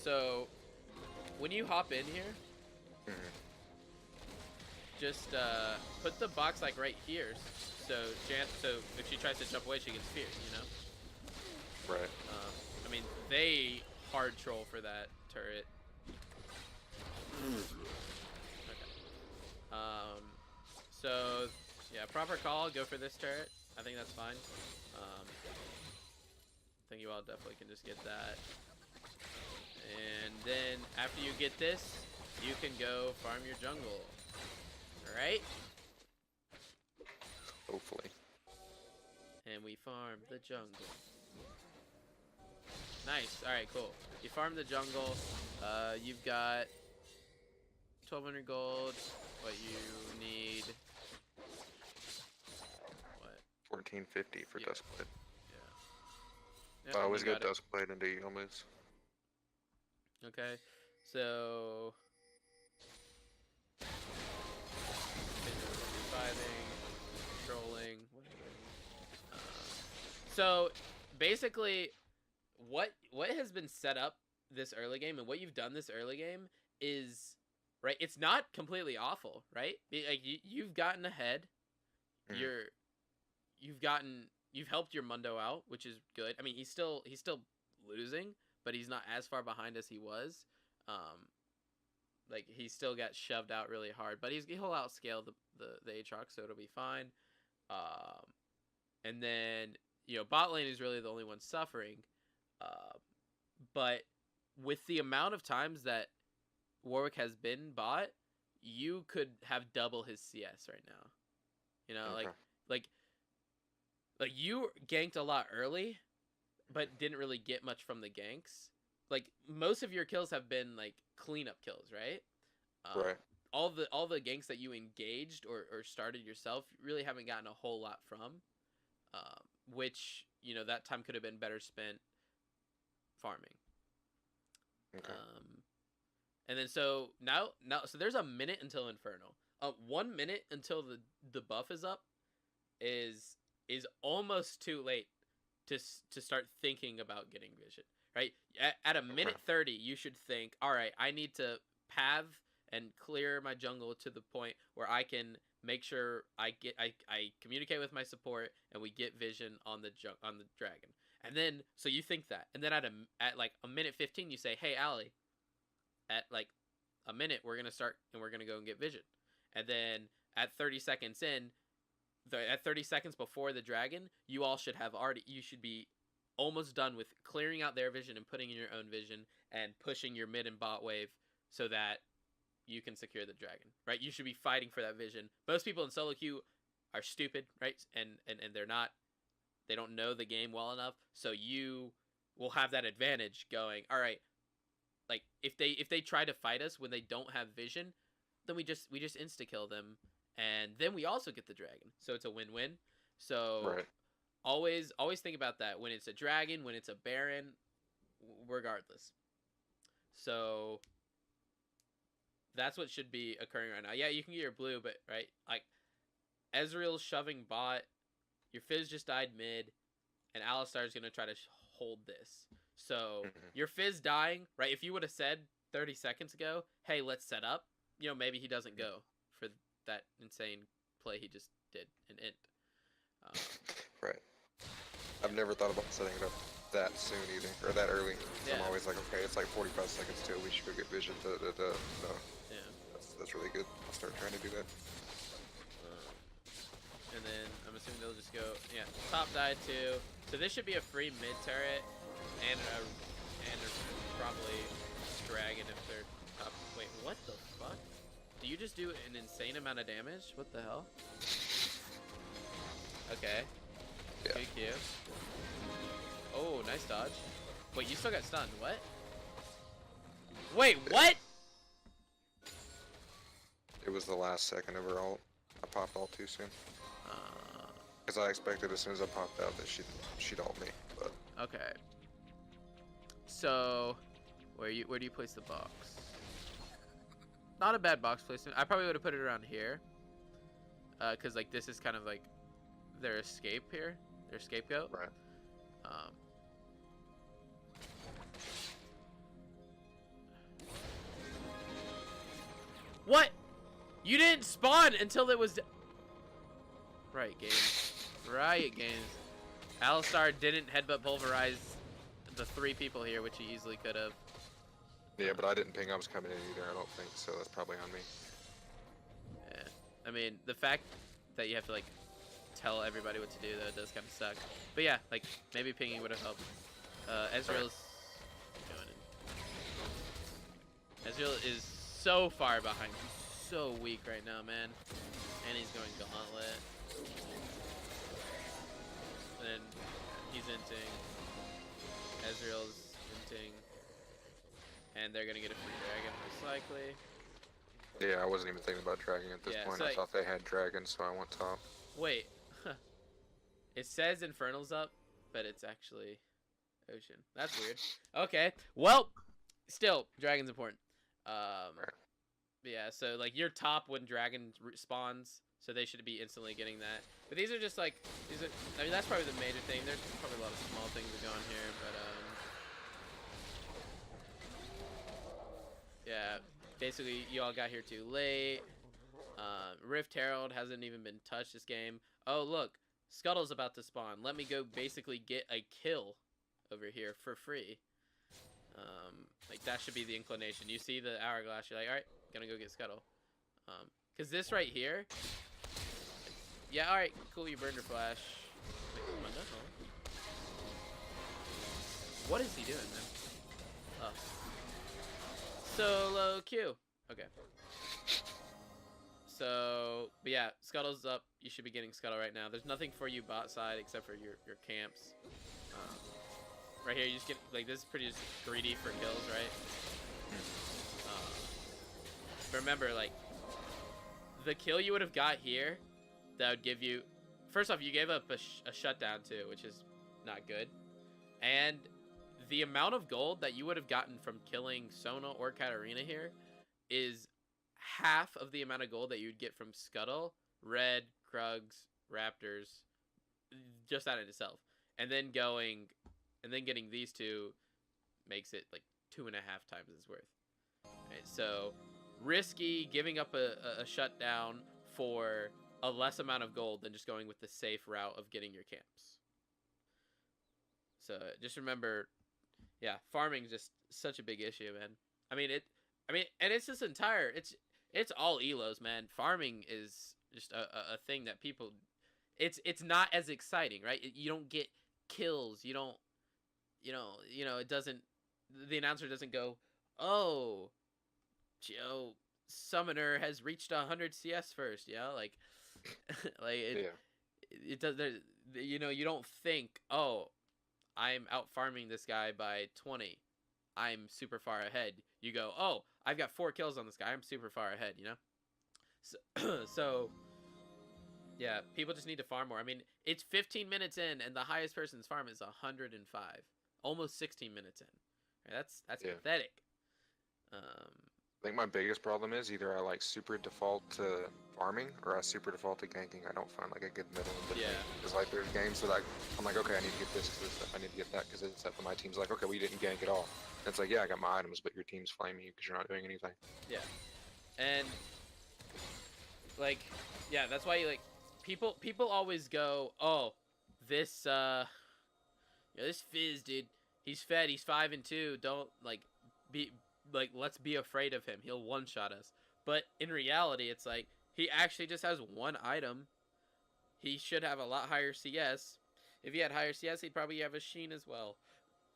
So when you hop in here, just put the box like right here. So if she tries to jump away, she gets feared, you know? Right. I mean, they hard troll for that turret. Okay. So yeah, proper call. Go for this turret. I think that's fine. I think you all definitely can just get that. And then after you get this, you can go farm your jungle. Alright? Hopefully. And we farm the jungle. Nice. Alright, cool. You farm the jungle. You've got 1,200 gold. What you need... What? 1450 for Duskblade. Yeah. I always you get got it. Duskblade into Eagle moves. Okay. So... Reviving, controlling, whatever. So basically, what has been set up this early game and what you've done this early game is right. It's not completely awful, right? Like you've gotten ahead. You've helped your Mundo out, which is good. I mean, he's still losing, but he's not as far behind as he was. Like he still got shoved out really hard, but he'll outscale the Aatrox, so it'll be fine. And then bot lane is really the only one suffering. But with the amount of times that Warwick has been bot, you could have double his CS right now. Okay. Like you ganked a lot early, but didn't really get much from the ganks. Like most of your kills have been like cleanup kills, right? Right. All the ganks that you engaged or started yourself, you really haven't gotten a whole lot from. Which that time could have been better spent farming. Okay. And then so now so there's a minute until Infernal. 1 minute until the buff is up is almost too late to start thinking about getting vision. Right? At a minute 30, you should think, all right, I need to path and clear my jungle to the point where I can make sure I communicate with my support and we get vision on the dragon. And then so you think that, and then at like a minute 15, you say, hey, Allie, at like a minute we're gonna start and we're gonna go and get vision. And then at 30 seconds in, at 30 seconds before the dragon, you should be almost done with clearing out their vision and putting in your own vision and pushing your mid and bot wave so that you can secure the dragon, right? You should be fighting for that vision. Most people in solo queue are stupid, right? And they don't know the game well enough, so you will have that advantage going, all right, like if they try to fight us when they don't have vision, then we just insta kill them and then we also get the dragon. So it's a win-win. So Right. Always think about that when it's a dragon, when it's a baron, regardless. So that's what should be occurring right now. Yeah, you can get your blue, but right, like Ezreal's shoving bot, your Fizz just died mid, and Alistar's gonna try to hold this. So your Fizz dying, right? If you would have said 30 seconds ago, hey, let's set up, maybe he doesn't go for that insane play he just did and int. Right. I've never thought about setting it up that soon either, or that early. Yeah. I'm always like, okay, it's like 45 seconds till we should go get vision. No. Yeah. That's really good. I'll start trying to do that. And then I'm assuming they'll just go, yeah, top died too. So this should be a free mid turret and probably dragon if they're top. Wait, what the fuck? Do you just do an insane amount of damage? What the hell? Okay. Yeah. Good Q. Oh, nice dodge. Wait, you still got stunned. What? Wait, what? It was the last second of her ult. I popped ult too soon. Because I expected as soon as I popped out that she'd ult me, but Okay. So, where do you place the box? Not a bad box placement. I probably would have put it around here. Cause like this is kind of like their escape here, their scapegoat. right. What? You didn't spawn until it was. Right, games. Riot Games. Alistar didn't headbutt pulverize the 3 people here, which he easily could have. Yeah, but I didn't ping I was coming in either. I don't think so. That's probably on me. Yeah. I mean, the fact that you have to like tell everybody what to do though does kind of suck. But yeah, like maybe pinging would have helped. Ezreal's going in. Ezreal is so far behind. He's so weak right now, man. And he's going gauntlet. And then he's inting. Ezreal's inting. And they're gonna get a free dragon most likely. Yeah, I wasn't even thinking about dragon at this Yeah, point. so I like- thought they had dragon, so I went top. Wait. It says Infernal's up, but it's actually Ocean. That's weird. Okay. Well, still, dragon's important. Right. Yeah, so like you're top when dragon spawns, so they should be instantly getting that. But these are just like I mean that's probably the major thing. There's probably a lot of small things that go on here, but yeah, basically you all got here too late. Rift Herald hasn't even been touched this game. Oh look, Scuttle's about to spawn. Let me go basically get a kill over here for free. Like that should be the inclination. You see the hourglass, you're like, all right, gonna go get Scuttle. Cause this right here, yeah, all right, cool, you burned your flash. Wait, oh, no. What is he doing, man? Oh, solo Q. Okay. So, but yeah, Scuttle's up. You should be getting Scuttle right now. There's nothing for you bot side except for your camps. Right here, you just get, like, this is pretty just greedy for kills, right? But remember, like, the kill you would have got here, that would give you, first off, you gave up a shutdown too, which is not good. And the amount of gold that you would have gotten from killing Sona or Katarina here is half of the amount of gold that you'd get from Scuttle, Red, Krugs, Raptors, just that in itself. And then getting these two makes it like 2.5 times its worth. Right, so risky giving up a shutdown for a less amount of gold than just going with the safe route of getting your camps. So just remember, yeah, farming is just such a big issue, man. And it's this entire, it's all elos, man. Farming is just a thing that people, it's not as exciting, right? You don't get kills, you don't, it doesn't, the announcer doesn't go, oh, Joe, Summoner has reached 100 CS first, like, like it does, you don't think, oh, I'm out farming this guy by 20. I'm super far ahead. You go, oh, I've got 4 kills on this guy. I'm super far ahead, So, yeah, people just need to farm more. I mean, it's 15 minutes in, and the highest person's farm is 105. Almost 16 minutes in. Right, that's Yeah. pathetic. I think my biggest problem is either I like super default to farming or I super default to ganking. I don't find like a good middle in between. Yeah. Because like there's games that I'm like, okay, I need to get this because I need to get that because it's that. But my team's like, okay, well you didn't gank at all. And it's like, yeah, I got my items, but your team's flaming you because you're not doing anything. Yeah. And, like, yeah, that's why, like, people always go, oh, this, this Fizz, dude, he's fed, he's 5-2, don't, like, let's be afraid of him, he'll one-shot us. But in reality, it's like he actually just has one item. He should have a lot higher CS. If he had higher CS, he'd probably have a Sheen as well.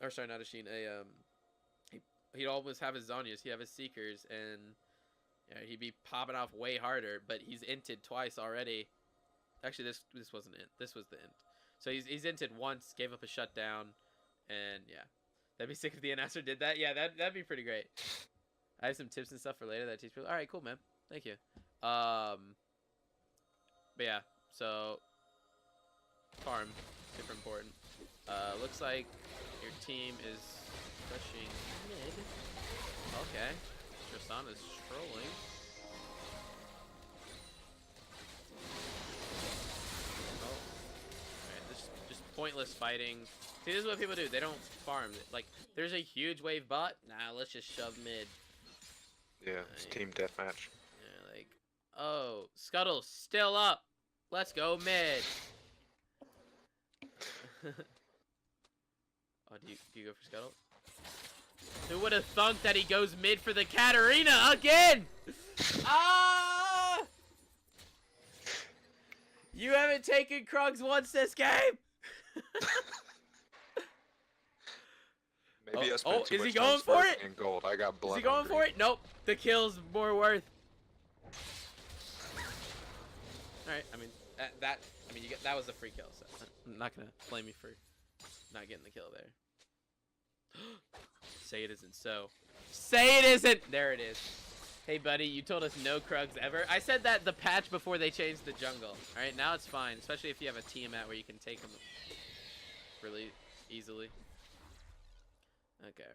Or sorry, not a Sheen. He'd always have his Zhonya's. He'd have his Seekers, and he'd be popping off way harder. But he's inted twice already. Actually, this wasn't int. This was the int. So he's inted once, gave up a shutdown, and yeah, that'd be sick if the announcer did that. Yeah, that'd be pretty great. I have some tips and stuff for later that I teach people. All right, cool, man. Thank you. But yeah, so farm, super important. Looks like your team is pushing mid. Okay, Tristan is trolling. Oh, okay, just pointless fighting. See, this is what people do. They don't farm. Like, there's a huge wave bot. Nah, let's just shove mid. Yeah, it's team deathmatch. Yeah, like, oh, Scuttle's still up. Let's go mid. Oh, do you go for Scuttle? Who would have thunk that he goes mid for the Katarina again? Ah! You haven't taken Krugs once this game. Maybe I spent too is he much going time for smoking it? in gold. I got blood. Is he going for it? Nope. The kill's more worth. All right. I mean that. I mean that was a free kill. So I'm not gonna blame you for not getting the kill there. Say it isn't so. Say it isn't. There it is. Hey buddy, you told us no Krugs ever. I said that the patch before they changed the jungle. All right, now it's fine, especially if you have a Tiamat where you can take them really easily. Okay.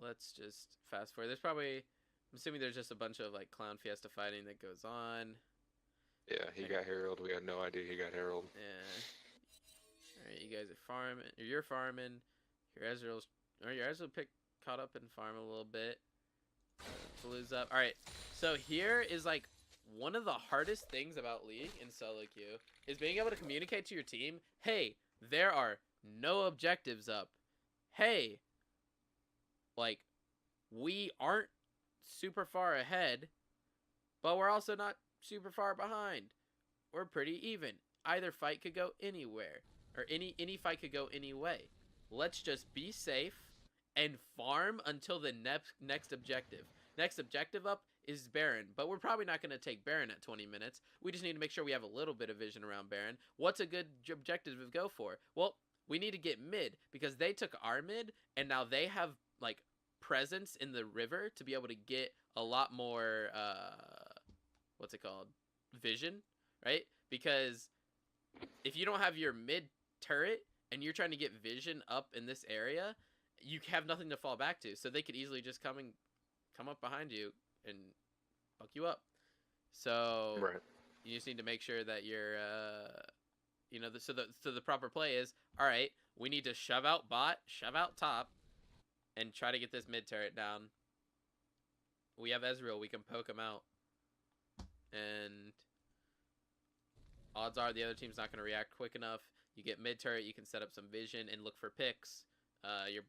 Let's just fast forward. There's probably, I'm assuming there's just a bunch of like Clown Fiesta fighting that goes on. Yeah, he got Herald. We had no idea he got Herald. Yeah. Alright, you guys are farming. You're farming. Your Ezreal's, or your Ezreal caught up in farm a little bit. Blue's up. Alright, so here is like one of the hardest things about League in solo queue is being able to communicate to your team, hey, there are no objectives up. Hey, like, we aren't super far ahead, but we're also not super far behind. We're pretty even. Either fight could go anywhere, or any fight could go any way. Let's just be safe and farm until the next objective. Next objective up is Baron, but we're probably not going to take Baron at 20 minutes. We just need to make sure we have a little bit of vision around Baron. What's a good objective to go for? Well, we need to get mid, because they took our mid, and now they have, like, presence in the river to be able to get a lot more, what's it called? Vision, right? Because if you don't have your mid turret, and you're trying to get vision up in this area, you have nothing to fall back to. So they could easily just come up behind you and fuck you up. So Right. you just need to make sure that you're, you know, so the proper play is, all right, we need to shove out bot, shove out top, and try to get this mid turret down. We have Ezreal, we can poke him out. And odds are the other team's not going to react quick enough. You get mid turret, you can set up some vision and look for picks. Your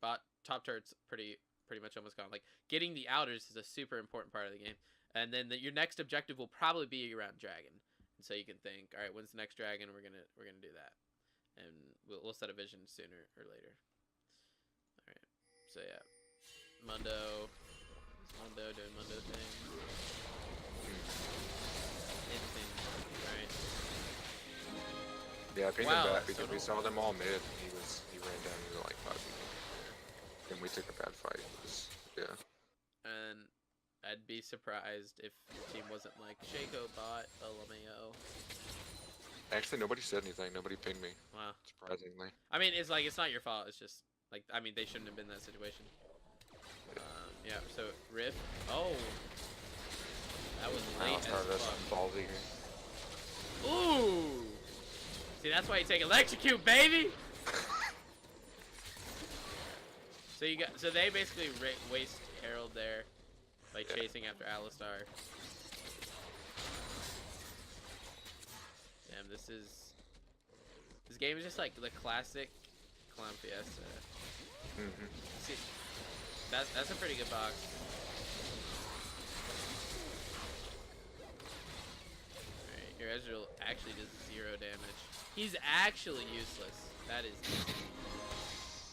top turret's pretty much almost gone. Like, getting the outers is a super important part of the game. And then your next objective will probably be around dragon. And so you can think, all right, when's the next dragon? We're gonna do that, and we'll set a vision sooner or later. All right. So yeah, Mundo doing Mundo thing. All right. Yeah, I pinged Wow, him back because so we saw them all mid. He ran down into like 5 people. And we took a bad fight. Yeah. And I'd be surprised if your team wasn't like Shaco bot LMAO. Actually, nobody said anything. Nobody pinged me. Wow. Surprisingly. I mean, it's like, it's not your fault. It's just like, I mean, they shouldn't have been in that situation. Yeah. So Rift. Oh. That was late as fuck. Ballsy. Ooh. See, that's why you take electrocute, baby. So they basically waste Herald there by chasing after Alistar. Damn, this game is just like the classic Clown Fiesta. See, that's a pretty good box. Your Ezreal actually does 0 damage. He's actually useless. That is.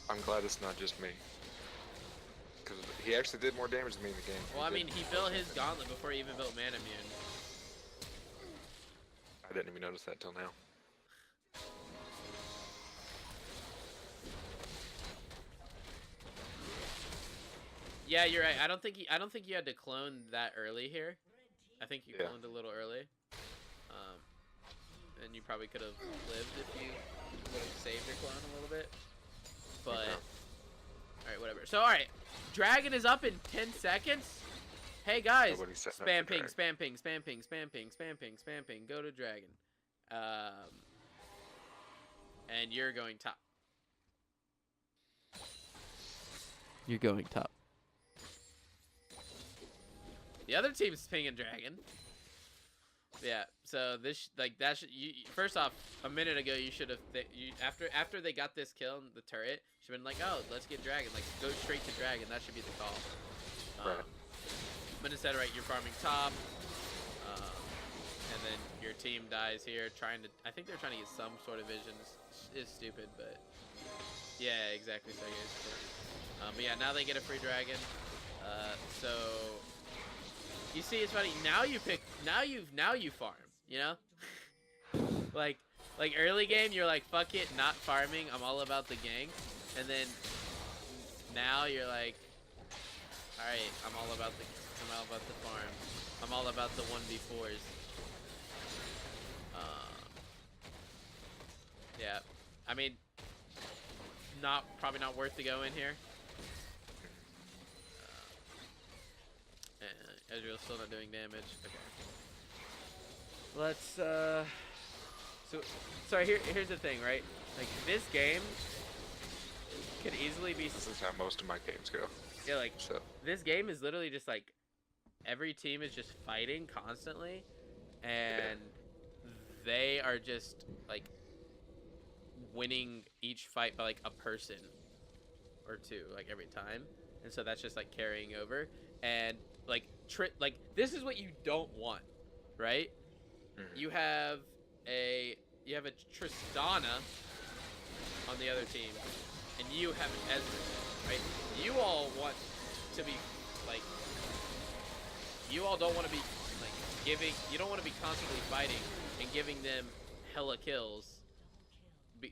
I'm glad it's not just me. Because he actually did more damage than me in the game. Well, I mean, he built his gauntlet before he even built Mana Immune. I didn't even notice that till now. Yeah, you're right. I don't think you had to clone that early here. I think you cloned a little early. And you probably could have lived if you would have saved your clone a little bit. But alright, whatever. So alright. Dragon is up in 10 seconds. Hey guys, spam ping, spam ping, spam ping, spam ping, spam ping, spam ping. Go to dragon. And you're going top. You're going top. The other team's pinging dragon. Yeah. So this that should first off, a minute ago you should have after they got this kill in the turret, should have been like, oh, let's get dragon. Like go straight to dragon. That should be the call. Right. But instead, right, you're farming top, and then your team dies here trying to. I think they're trying to get some sort of vision. Is stupid, but yeah, exactly. So but yeah, now they get a free dragon. So you see, it's funny. Now you pick. Now you farm. You know, like early game, you're like, fuck it, not farming. I'm all about the gank, and then now you're like, all right, I'm all about the farm. I'm all about the 1v4s. Yeah, I mean, probably not worth to go in here. Ezreal's still not doing damage. Okay. Let's so here's the thing, right? Like this game could easily be. This is how most of my games go. Yeah, like so. This game is literally just like every team is just fighting constantly, and they are just like winning each fight by like a person or two, like every time, and so that's just like carrying over. And like this is what you don't want, right? Mm-hmm. You have a Tristana on the other team, and you have an Ezreal, right? You all want to be like, you all don't want to be like giving. You don't want to be constantly fighting and giving them hella kills,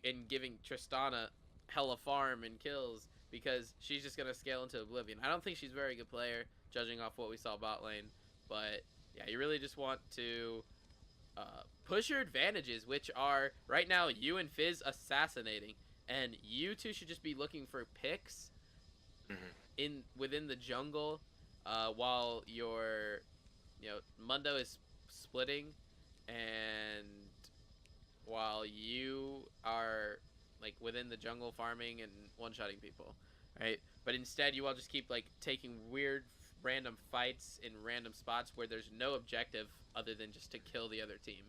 and giving Tristana hella farm and kills, because she's just gonna scale into oblivion. I don't think she's a very good player, judging off what we saw bot lane. But yeah, you really just want to push your advantages, which are right now you and Fizz assassinating, and you two should just be looking for picks within the jungle, while your Mundo is splitting, and while you are like within the jungle farming and one-shotting people, right? But instead you all just keep like taking weird random fights in random spots where there's no objective other than just to kill the other team,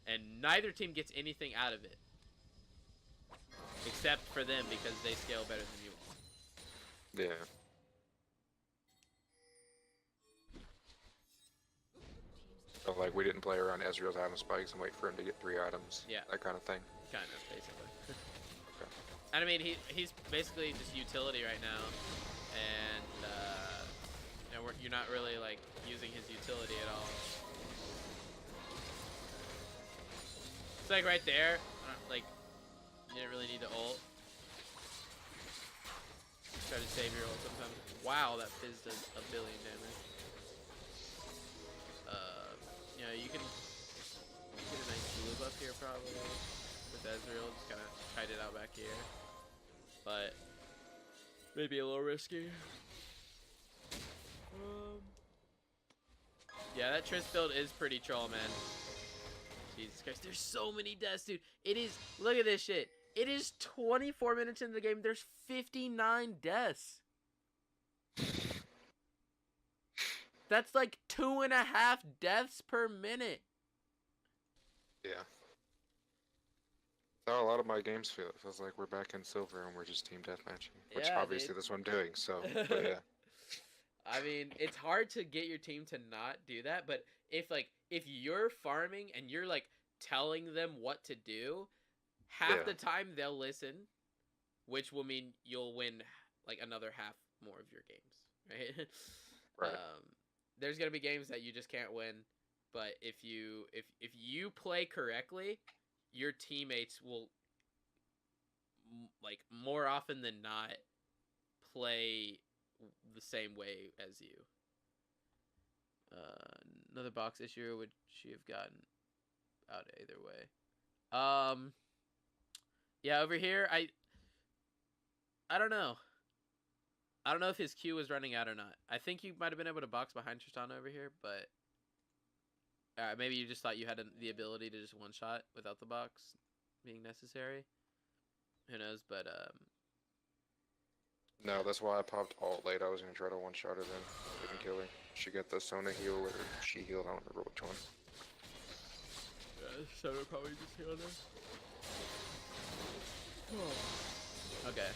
and neither team gets anything out of it except for them, because they scale better than you all. Yeah. So, like, we didn't play around Ezreal's item spikes and wait for him to get 3 items. Yeah. That kind of thing. Kind of, basically. Okay. And I mean, he's basically just utility right now, and you're not really like using his utility at all. It's like right there, like you didn't really need to ult. Try to save your ult sometimes. Wow, that Fizz does a billion damage. You can get a nice blue buff here probably with Ezreal. Just kind of kite it out back here, but maybe a little risky. Yeah, that Triss build is pretty troll, man. Jesus Christ, there's so many deaths, dude. It is, look at this shit. It is 24 minutes into the game. There's 59 deaths. That's like 2.5 deaths per minute. Yeah. That's how a lot of my games feel. It feels like we're back in silver and we're just team deathmatching. Which Yeah, obviously dude. that's what I'm doing, so, but yeah. I mean, it's hard to get your team to not do that, but if you're farming and you're like telling them what to do, half the time they'll listen, which will mean you'll win like another half more of your games, right? Right. There's gonna be games that you just can't win, but if you play correctly, your teammates will like more often than not play the same way as you. Another box issue would she have gotten out either way. Yeah, over here I don't know. I don't know if his Q was running out or not. I think you might have been able to box behind Tristana over here, but maybe you just thought you had the ability to just one shot without the box being necessary. Who knows? But no, that's why I popped alt late. I was gonna try to one shot her then. Didn't kill her. She got the Sona heal or she healed. I don't remember which one. Yeah, Sona probably just healed her. Okay.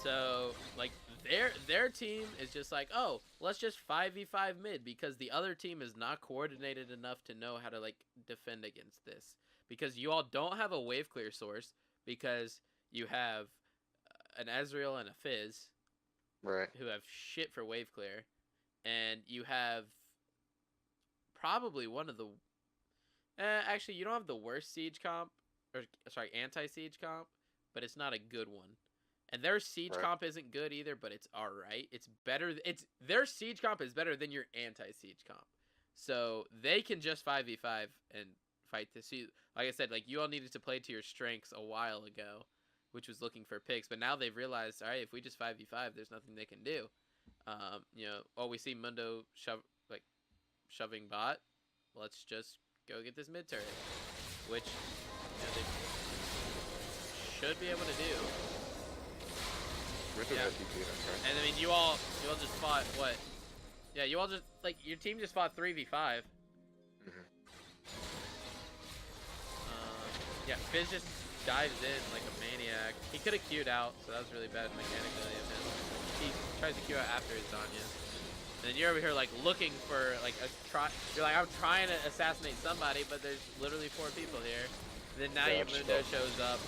So, like, their team is just like, oh, let's just 5v5 mid because the other team is not coordinated enough to know how to, like, defend against this. Because you all don't have a wave clear source because you have an Ezreal and a Fizz. Right. Who have shit for wave clear. And you have probably one of the... actually, you don't have the worst siege comp. Or, sorry, anti-siege comp. But it's not a good one. And their siege comp isn't good either, but it's alright. It's better. Their siege comp is better than your anti-siege comp. So they can just 5v5 and fight this. See, like I said, like you all needed to play to your strengths a while ago, which was looking for picks. But now they've realized, alright, if we just 5v5, there's nothing they can do. You know, we see Mundo shoving bot. Let's just go get this mid turret, which they should be able to do. Yeah. And I mean, you all just fought what? Yeah, you all just your team just fought 3v5. Yeah, Fizz just dives in like a maniac. He could have queued out, so that was really bad mechanically of him. He tries to queue out after his Zanya. And then you're over here like looking for like a try. You're like, I'm trying to assassinate somebody, but there's literally 4 people here. And then now your Mundo shows up.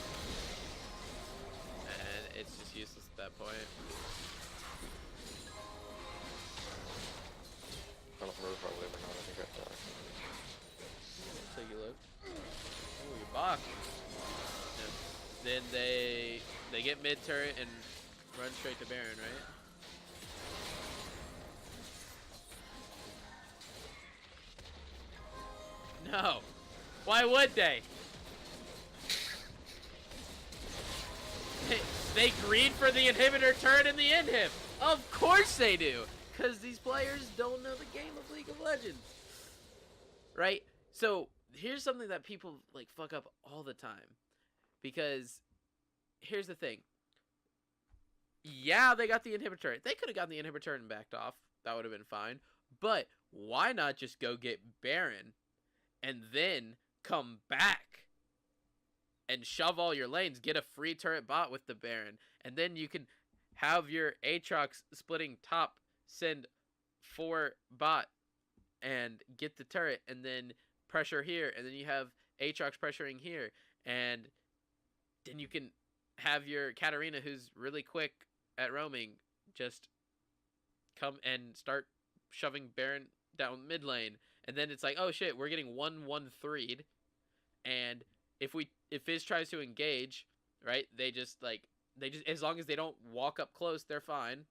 And it's just useless at that point. I don't remember if I live or not. I think I died. Take a look. Oh, your box. Yeah. Then they get mid turret and run straight to Baron, right? No. Why would they? They greed for the inhibitor turret and the inhib. Of course they do. Because these players don't know the game of League of Legends. Right? So, here's something that people like fuck up all the time. Because, here's the thing. Yeah, they got the inhibitor turret. They could have gotten the inhibitor turret and backed off. That would have been fine. But, why not just go get Baron and then come back and shove all your lanes, get a free turret bot with the Baron, and then you can have your Aatrox splitting top, send 4 bot, and get the turret, and then pressure here, and then you have Aatrox pressuring here, and then you can have your Katarina, who's really quick at roaming, just come and start shoving Baron down mid lane, and then it's like, oh shit, we're getting 1-1-3'd, and if Fizz tries to engage, right, they just as long as they don't walk up close, they're fine.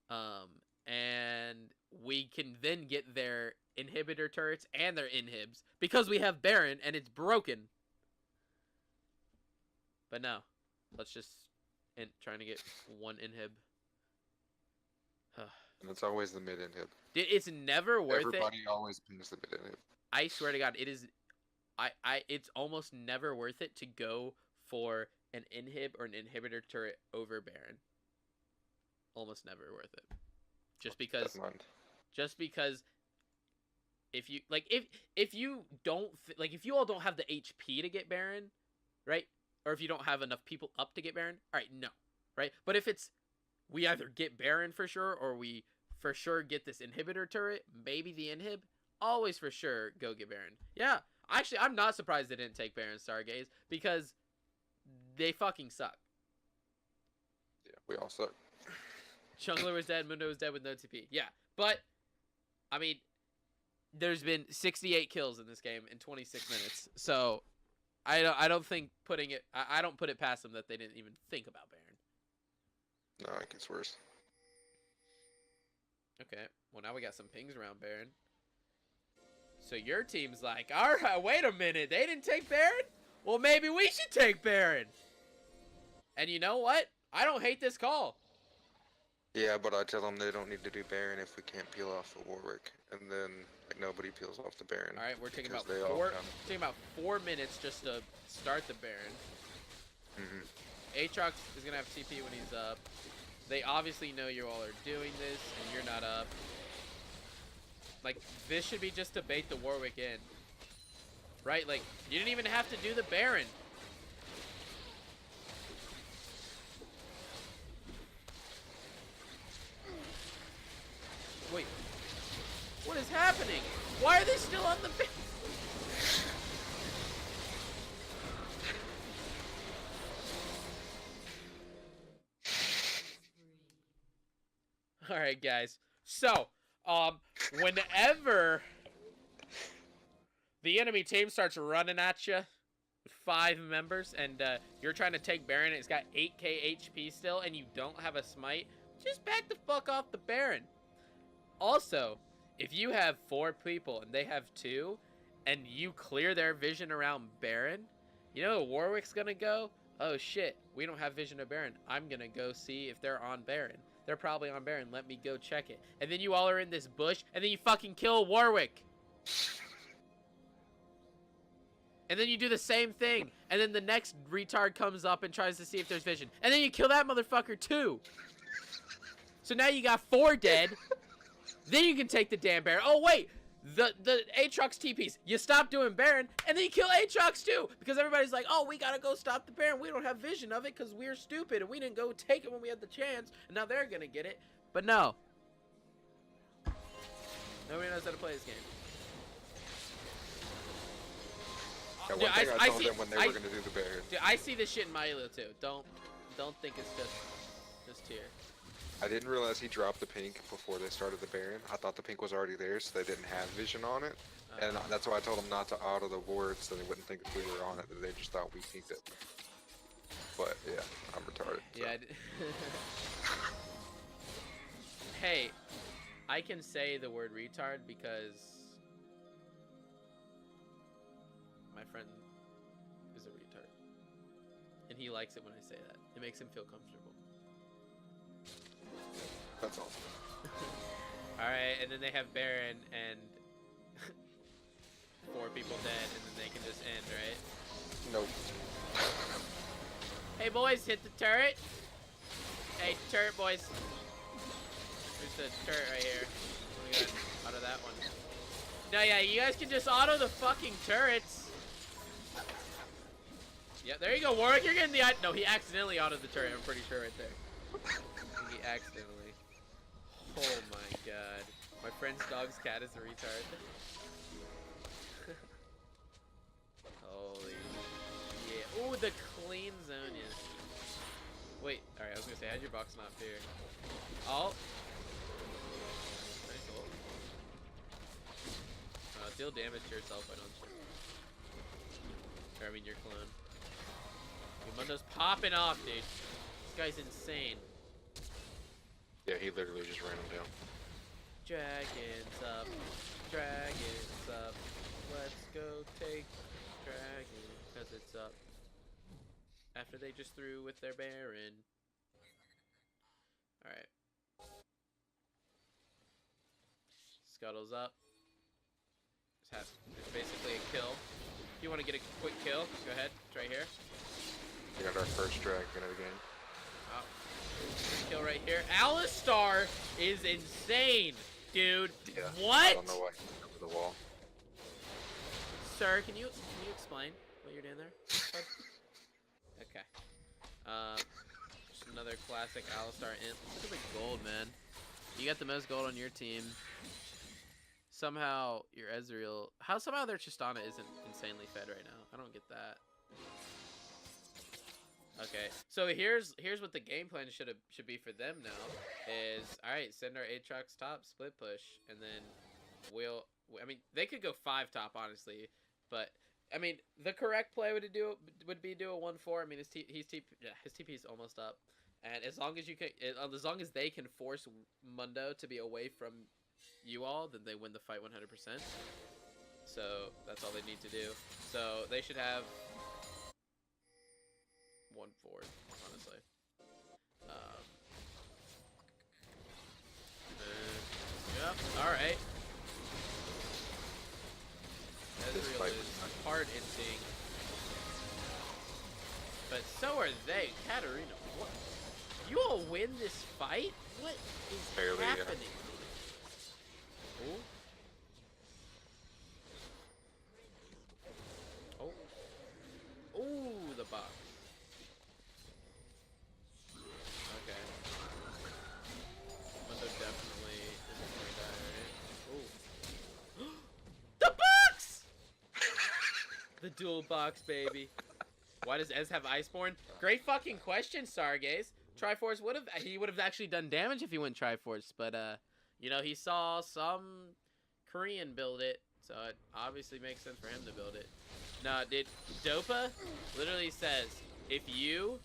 And we can then get their inhibitor turrets and their inhibs because we have Baron and it's broken. But no, let's just trying to get 1 inhib. And it's always the mid inhib. It's never worth it. Everybody always pings the mid inhib. I swear to God, it is. It's almost never worth it to go for an inhib or an inhibitor turret over Baron. Almost never worth it. Just because if you if you don't if you all don't have the HP to get Baron, right? Or if you don't have enough people up to get Baron, all right, no, right? But if it's we either get Baron for sure, or we for sure get this inhibitor turret, maybe the inhib. Always for sure go get Baron. Yeah, actually, I'm not surprised they didn't take Baron Stargaze, because they fucking suck. Yeah, we all suck. Jungler was dead, Mundo was dead with no TP. Yeah, but, I mean, there's been 68 kills in this game in 26 minutes, so I don't think putting it, I don't put it past them that they didn't even think about Baron. No, it gets worse. Okay, well now we got some pings around Baron. So your team's like, alright, wait a minute, they didn't take Baron? Well, maybe we should take Baron. And you know what? I don't hate this call. Yeah, but I tell them they don't need to do Baron if we can't peel off the Warwick, and then like nobody peels off the Baron. All right, we're taking about because 4 minutes just to start the Baron. Aatrox is gonna have TP when he's up. They obviously know you all are doing this, and you're not up. Like, this should be just to bait the Warwick in, right? Like, you didn't even have to do the Baron. Wait, what is happening? Why are they still on the base? All right, guys. So, whenever the enemy team starts running at you with 5 members, and you're trying to take Baron, and it's got 8k HP still, and you don't have a smite, just back the fuck off the Baron. Also, if you have 4 people and they have 2, and you clear their vision around Baron, you know where Warwick's gonna go? Oh shit, we don't have vision of Baron. I'm gonna go see if they're on Baron. They're probably on Baron. Let me go check it. And then you all are in this bush, and then you fucking kill Warwick. And then you do the same thing. And then the next retard comes up and tries to see if there's vision. And then you kill that motherfucker too. So now you got 4 dead. Then you can take the damn Baron. Oh, wait. The Aatrox TPs. You stop doing Baron, and then you kill Aatrox too. Because everybody's like, oh, we gotta go stop the Baron. We don't have vision of it because we're stupid, and we didn't go take it when we had the chance. And now they're gonna get it. But no. Nobody knows how to play this game. Yeah, one thing I told them when they were gonna do the Baron. Dude, I see this shit in my elo too. Don't think it's just here. I didn't realize he dropped the pink before they started the Baron. I thought the pink was already there, so they didn't have vision on it. And that's why I told them not to auto the ward, so they wouldn't think we were on it. They just thought we pinked it. But yeah, I'm retarded. So. Yeah. Hey, I can say the word retard because my friend is a retard, and he likes it when I say that. It makes him feel comfortable. That's all. Alright, and then they have Baron and 4 people dead, and then they can just end, right? Nope. Hey boys, hit the turret! Hey, turret boys. There's the turret right here. We got auto that one. No, yeah, you guys can just auto the fucking turrets. Yeah, there you go, Warwick, you're getting the... No, he accidentally autoed the turret, I'm pretty sure right there. He accidentally. Oh my god. My friend's dog's cat is a retard. Holy yeah. Ooh, the clean zone is. Wait, alright, I was gonna say, how'd your box not fear? Oh. Nice ult. Deal damage to yourself, why don't you? Or, I mean, your clone. Mundo's popping off, dude. This guy's insane. Yeah, he literally just ran him down. Dragons up, dragons up. Let's go take dragon, cause it's up. After they just threw with their Baron. Alright. Scuttle's up. It's basically a kill. If you want to get a quick kill, go ahead. It's right here. We got our first dragon of the game. Oh. Kill right here. Alistar is insane, dude. Yeah. What? I don't know why he's over the wall. Sir, can you explain what you're doing there? Okay. Just Another classic Alistar int. Look at the gold, man. You got the most gold on your team. Somehow your Ezreal. How somehow their Tristana isn't insanely fed right now? I don't get that. Okay, so here's what the game plan should be for them now. Is alright, send our Aatrox top, split push, and then I mean, they could go 5 top honestly, but I mean the correct play would be do a 1-4. I mean his TP is almost up, and as long as they can force Mundo to be away from you all, then they win the fight 100%. So that's all they need to do. So they should have 1-4, honestly. Yeah, all right. Ezreal is hard inting, but so are they. Katarina, what? You all win this fight? What is Barely, happening? Yeah. Ooh. Oh. Ooh, the box. Okay. Mundo definitely isn't gonna die, right? Ooh. The box! The dual box, baby. Why does Ez have Iceborne? Great fucking question, Stargaze. Triforce would have actually done damage if he went Triforce, but you know, he saw some Korean build it, so it obviously makes sense for him to build it. No, Dopa literally says if you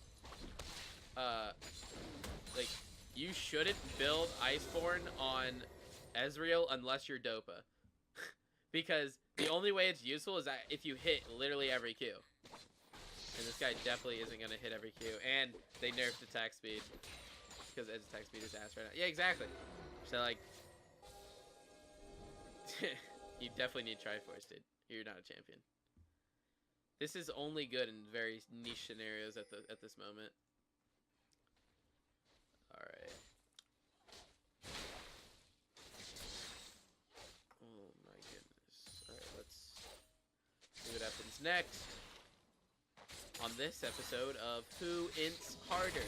like, you shouldn't build Iceborne on Ezreal unless you're Dopa. Because the only way it's useful is that if you hit literally every Q. And this guy definitely isn't going to hit every Q. And they nerfed attack speed. Because Ed's attack speed is ass right now. Yeah, exactly. So, like... you definitely need Triforce, dude. You're not a champion. This is only good in very niche scenarios at this moment. Alright. Oh my goodness. Alright, let's see what happens next on this episode of Who Ints Harder?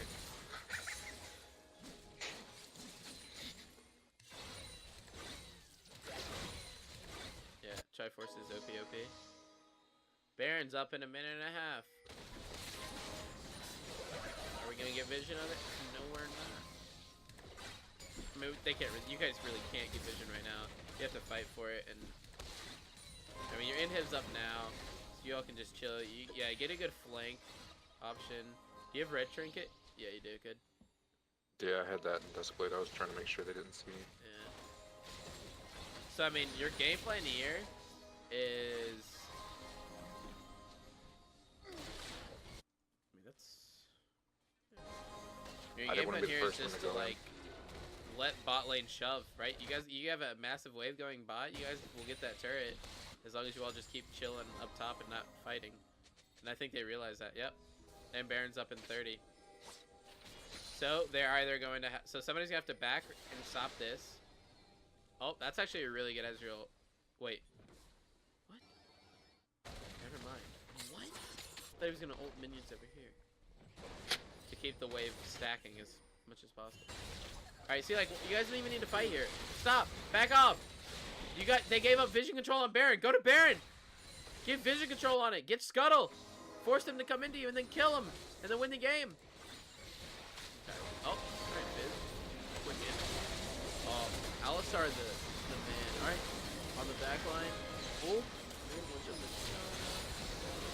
Yeah, Triforce is OP. Baron's up in a minute and a half. Are we gonna get vision of it? No, we're not. I mean, they can't. You guys really can't get vision right now. You have to fight for it, and I mean, your inhib's up now, so you all can just chill. Yeah, get a good flank option. Do you have red trinket? Yeah, you do. Good. Yeah, I had that in Duskblade. I was trying to make sure they didn't see me. Yeah. So I mean, your game plan here is. I mean, that's. Your game plan here is just to like let bot lane shove, right? You have a massive wave going bot. You guys will get that turret as long as you all just keep chilling up top and not fighting. And I think they realize that. Yep. And Baron's up in 30. So they're either going to so somebody's gonna have to back and stop this. Oh, that's actually a really good Ezreal. Wait. What? Never mind. What? I thought he was gonna ult minions over here to keep the wave stacking as much as possible. Alright, see, like, you guys don't even need to fight here. Stop! Back off! They gave up vision control on Baron. Go to Baron! Give vision control on it. Get Scuttle! Force them to come into you and then kill them! And then win the game! Okay. Oh, alright, Viz. Quick in. Oh, Alistar the man. Alright, on the back line. Oh,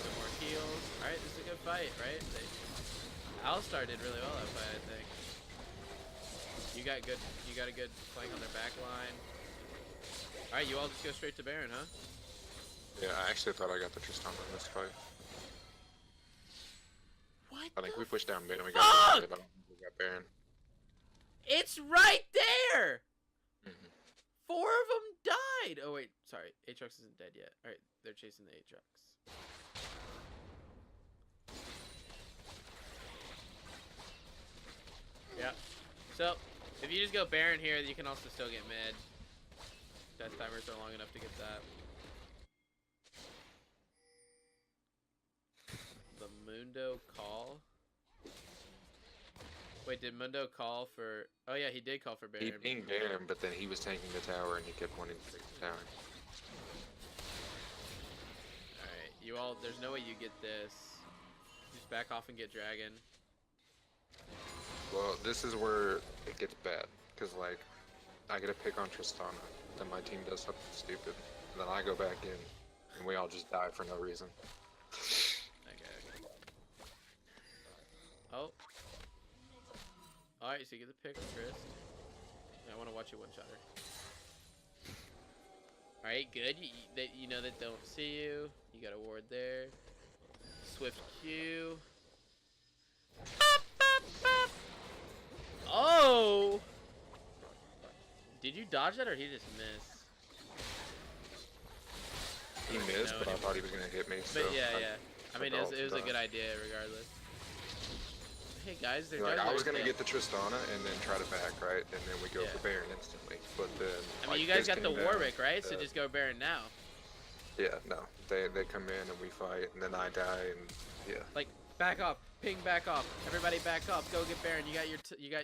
some more heals. Alright, this is a good fight, right? Alistar did really well that fight, I think. You got a good flank on their back line. Alright, you all just go straight to Baron, huh? Yeah, I actually thought I got the Tristana in this fight. What? I think we pushed down mid and we got Baron. I don't think we got Baron. It's right there! Mm-hmm. 4 of them died! Oh wait, sorry. Aatrox isn't dead yet. Alright, they're chasing the Aatrox. Yeah. So, if you just go Baron here, you can also still get mid. Death timers are long enough to get that. The Mundo call. Wait, did Mundo call for? Oh yeah, he did call for Baron. He pinged Baron, but then he was tanking the tower and he kept wanting to take the tower. All right, you all. There's no way you get this. Just back off and get dragon. Well, this is where it gets bad, because like, I get a pick on Tristana, then my team does something stupid, and then I go back in, and we all just die for no reason. Okay. Oh. Alright, so you get the pick on Trist. I want to watch you one-shot her. Alright, good. You know that don't see you. You got a ward there. Swift Q. Oh! Did you dodge that or he just missed? He missed, but I thought he was going to hit me, so... But yeah. I mean, it was a good idea regardless. Hey guys, they're like, I was going to get the Tristana and then try to back, right? And then we go for Baron instantly. But then... I mean, you guys got the Warwick, right? So just go Baron now. Yeah, no. They come in and we fight, and then I die, and yeah. Like, back off. Ping back off. Everybody back off. Go get Baron. You got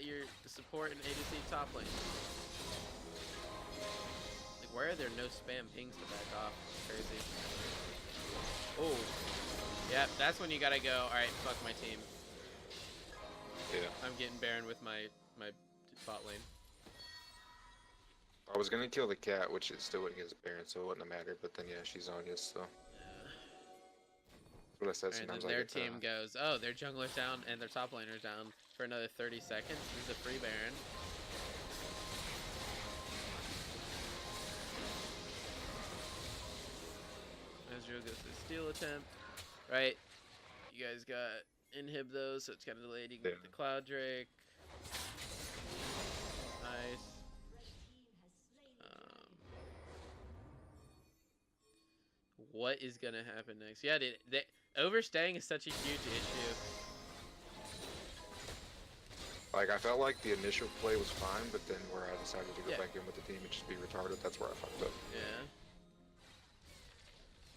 your support and ADC top lane. Like, where are there no spam pings to back off? It's crazy. Oh. Yeah, that's when you gotta go. Alright, fuck my team. Yeah. I'm getting Baron with my bot lane. I was gonna kill the cat, which is still against Baron, so it wouldn't have mattered, but then yeah, she's on you, so. What I said, and then their team goes, oh, their jungler's down and their top laner's down for another 30 seconds. This is a free Baron. Ezreal goes to steal attempt. Right. You guys got inhib those, so it's kind of delayed. You can get the Cloud Drake. Nice. What is gonna happen next? Yeah, overstaying is such a huge issue. Like, I felt like the initial play was fine, but then where I decided to go back in with the team and just be retarded, that's where I fucked up. Yeah.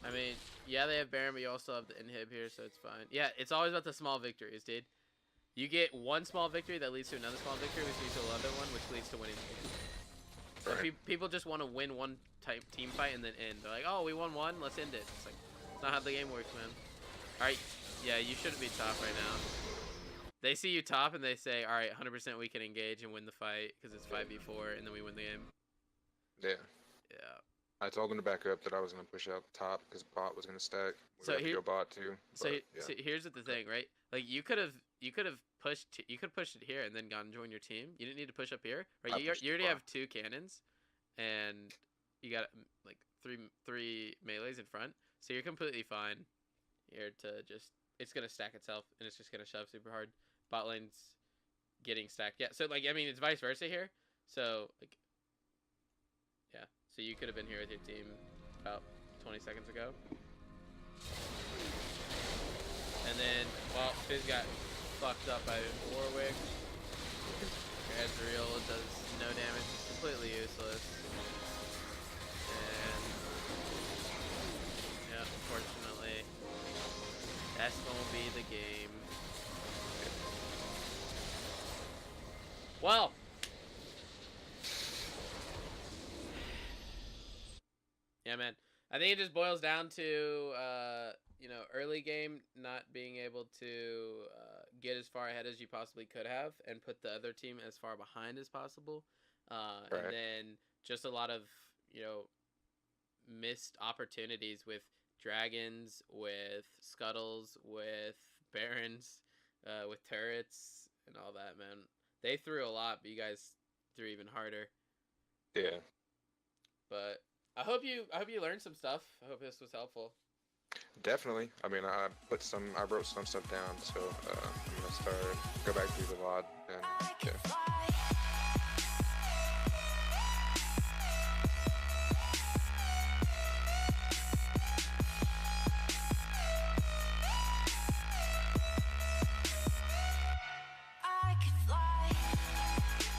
I mean, yeah, they have Baron, but you also have the inhib here, so it's fine. Yeah, it's always about the small victories, dude. You get one small victory that leads to another small victory, which leads to another one, which leads to winning the game. So people just want to win one team fight and then end. They're like, oh, we won one, let's end it. It's like, it's not how the game works, man. Alright, yeah, you shouldn't be top right now. They see you top and they say, alright, 100% we can engage and win the fight because it's 5v4 and then we win the game. Yeah. Yeah. I told them to back up that I was going to push out the top because bot was going to stack. So here, go bot too. So here's the thing, right? Like you could have pushed it here and then gone and joined your team. You didn't need to push up here, right? You already have 2 cannons, and you got like three melees in front, so you're completely fine here to just. It's gonna stack itself, and it's just gonna shove super hard. Bot lane's getting stacked. Yeah. So like I mean, it's vice versa here. So like. Yeah. So you could have been here with your team about 20 seconds ago. And then, well, Fizz got fucked up by Warwick. Your Ezreal does no damage, it's completely useless. And, yeah, unfortunately, that's gonna be the game. Well, yeah, man. I think it just boils down to, you know, early game not being able to get as far ahead as you possibly could have and put the other team as far behind as possible. And then just a lot of, you know, missed opportunities with dragons, with scuttles, with barons, with turrets and all that, man. They threw a lot, but you guys threw even harder. Yeah. But I hope you learned some stuff. I hope this was helpful. Definitely. I mean, I wrote some stuff down, so I'm gonna go back through the VOD and yeah.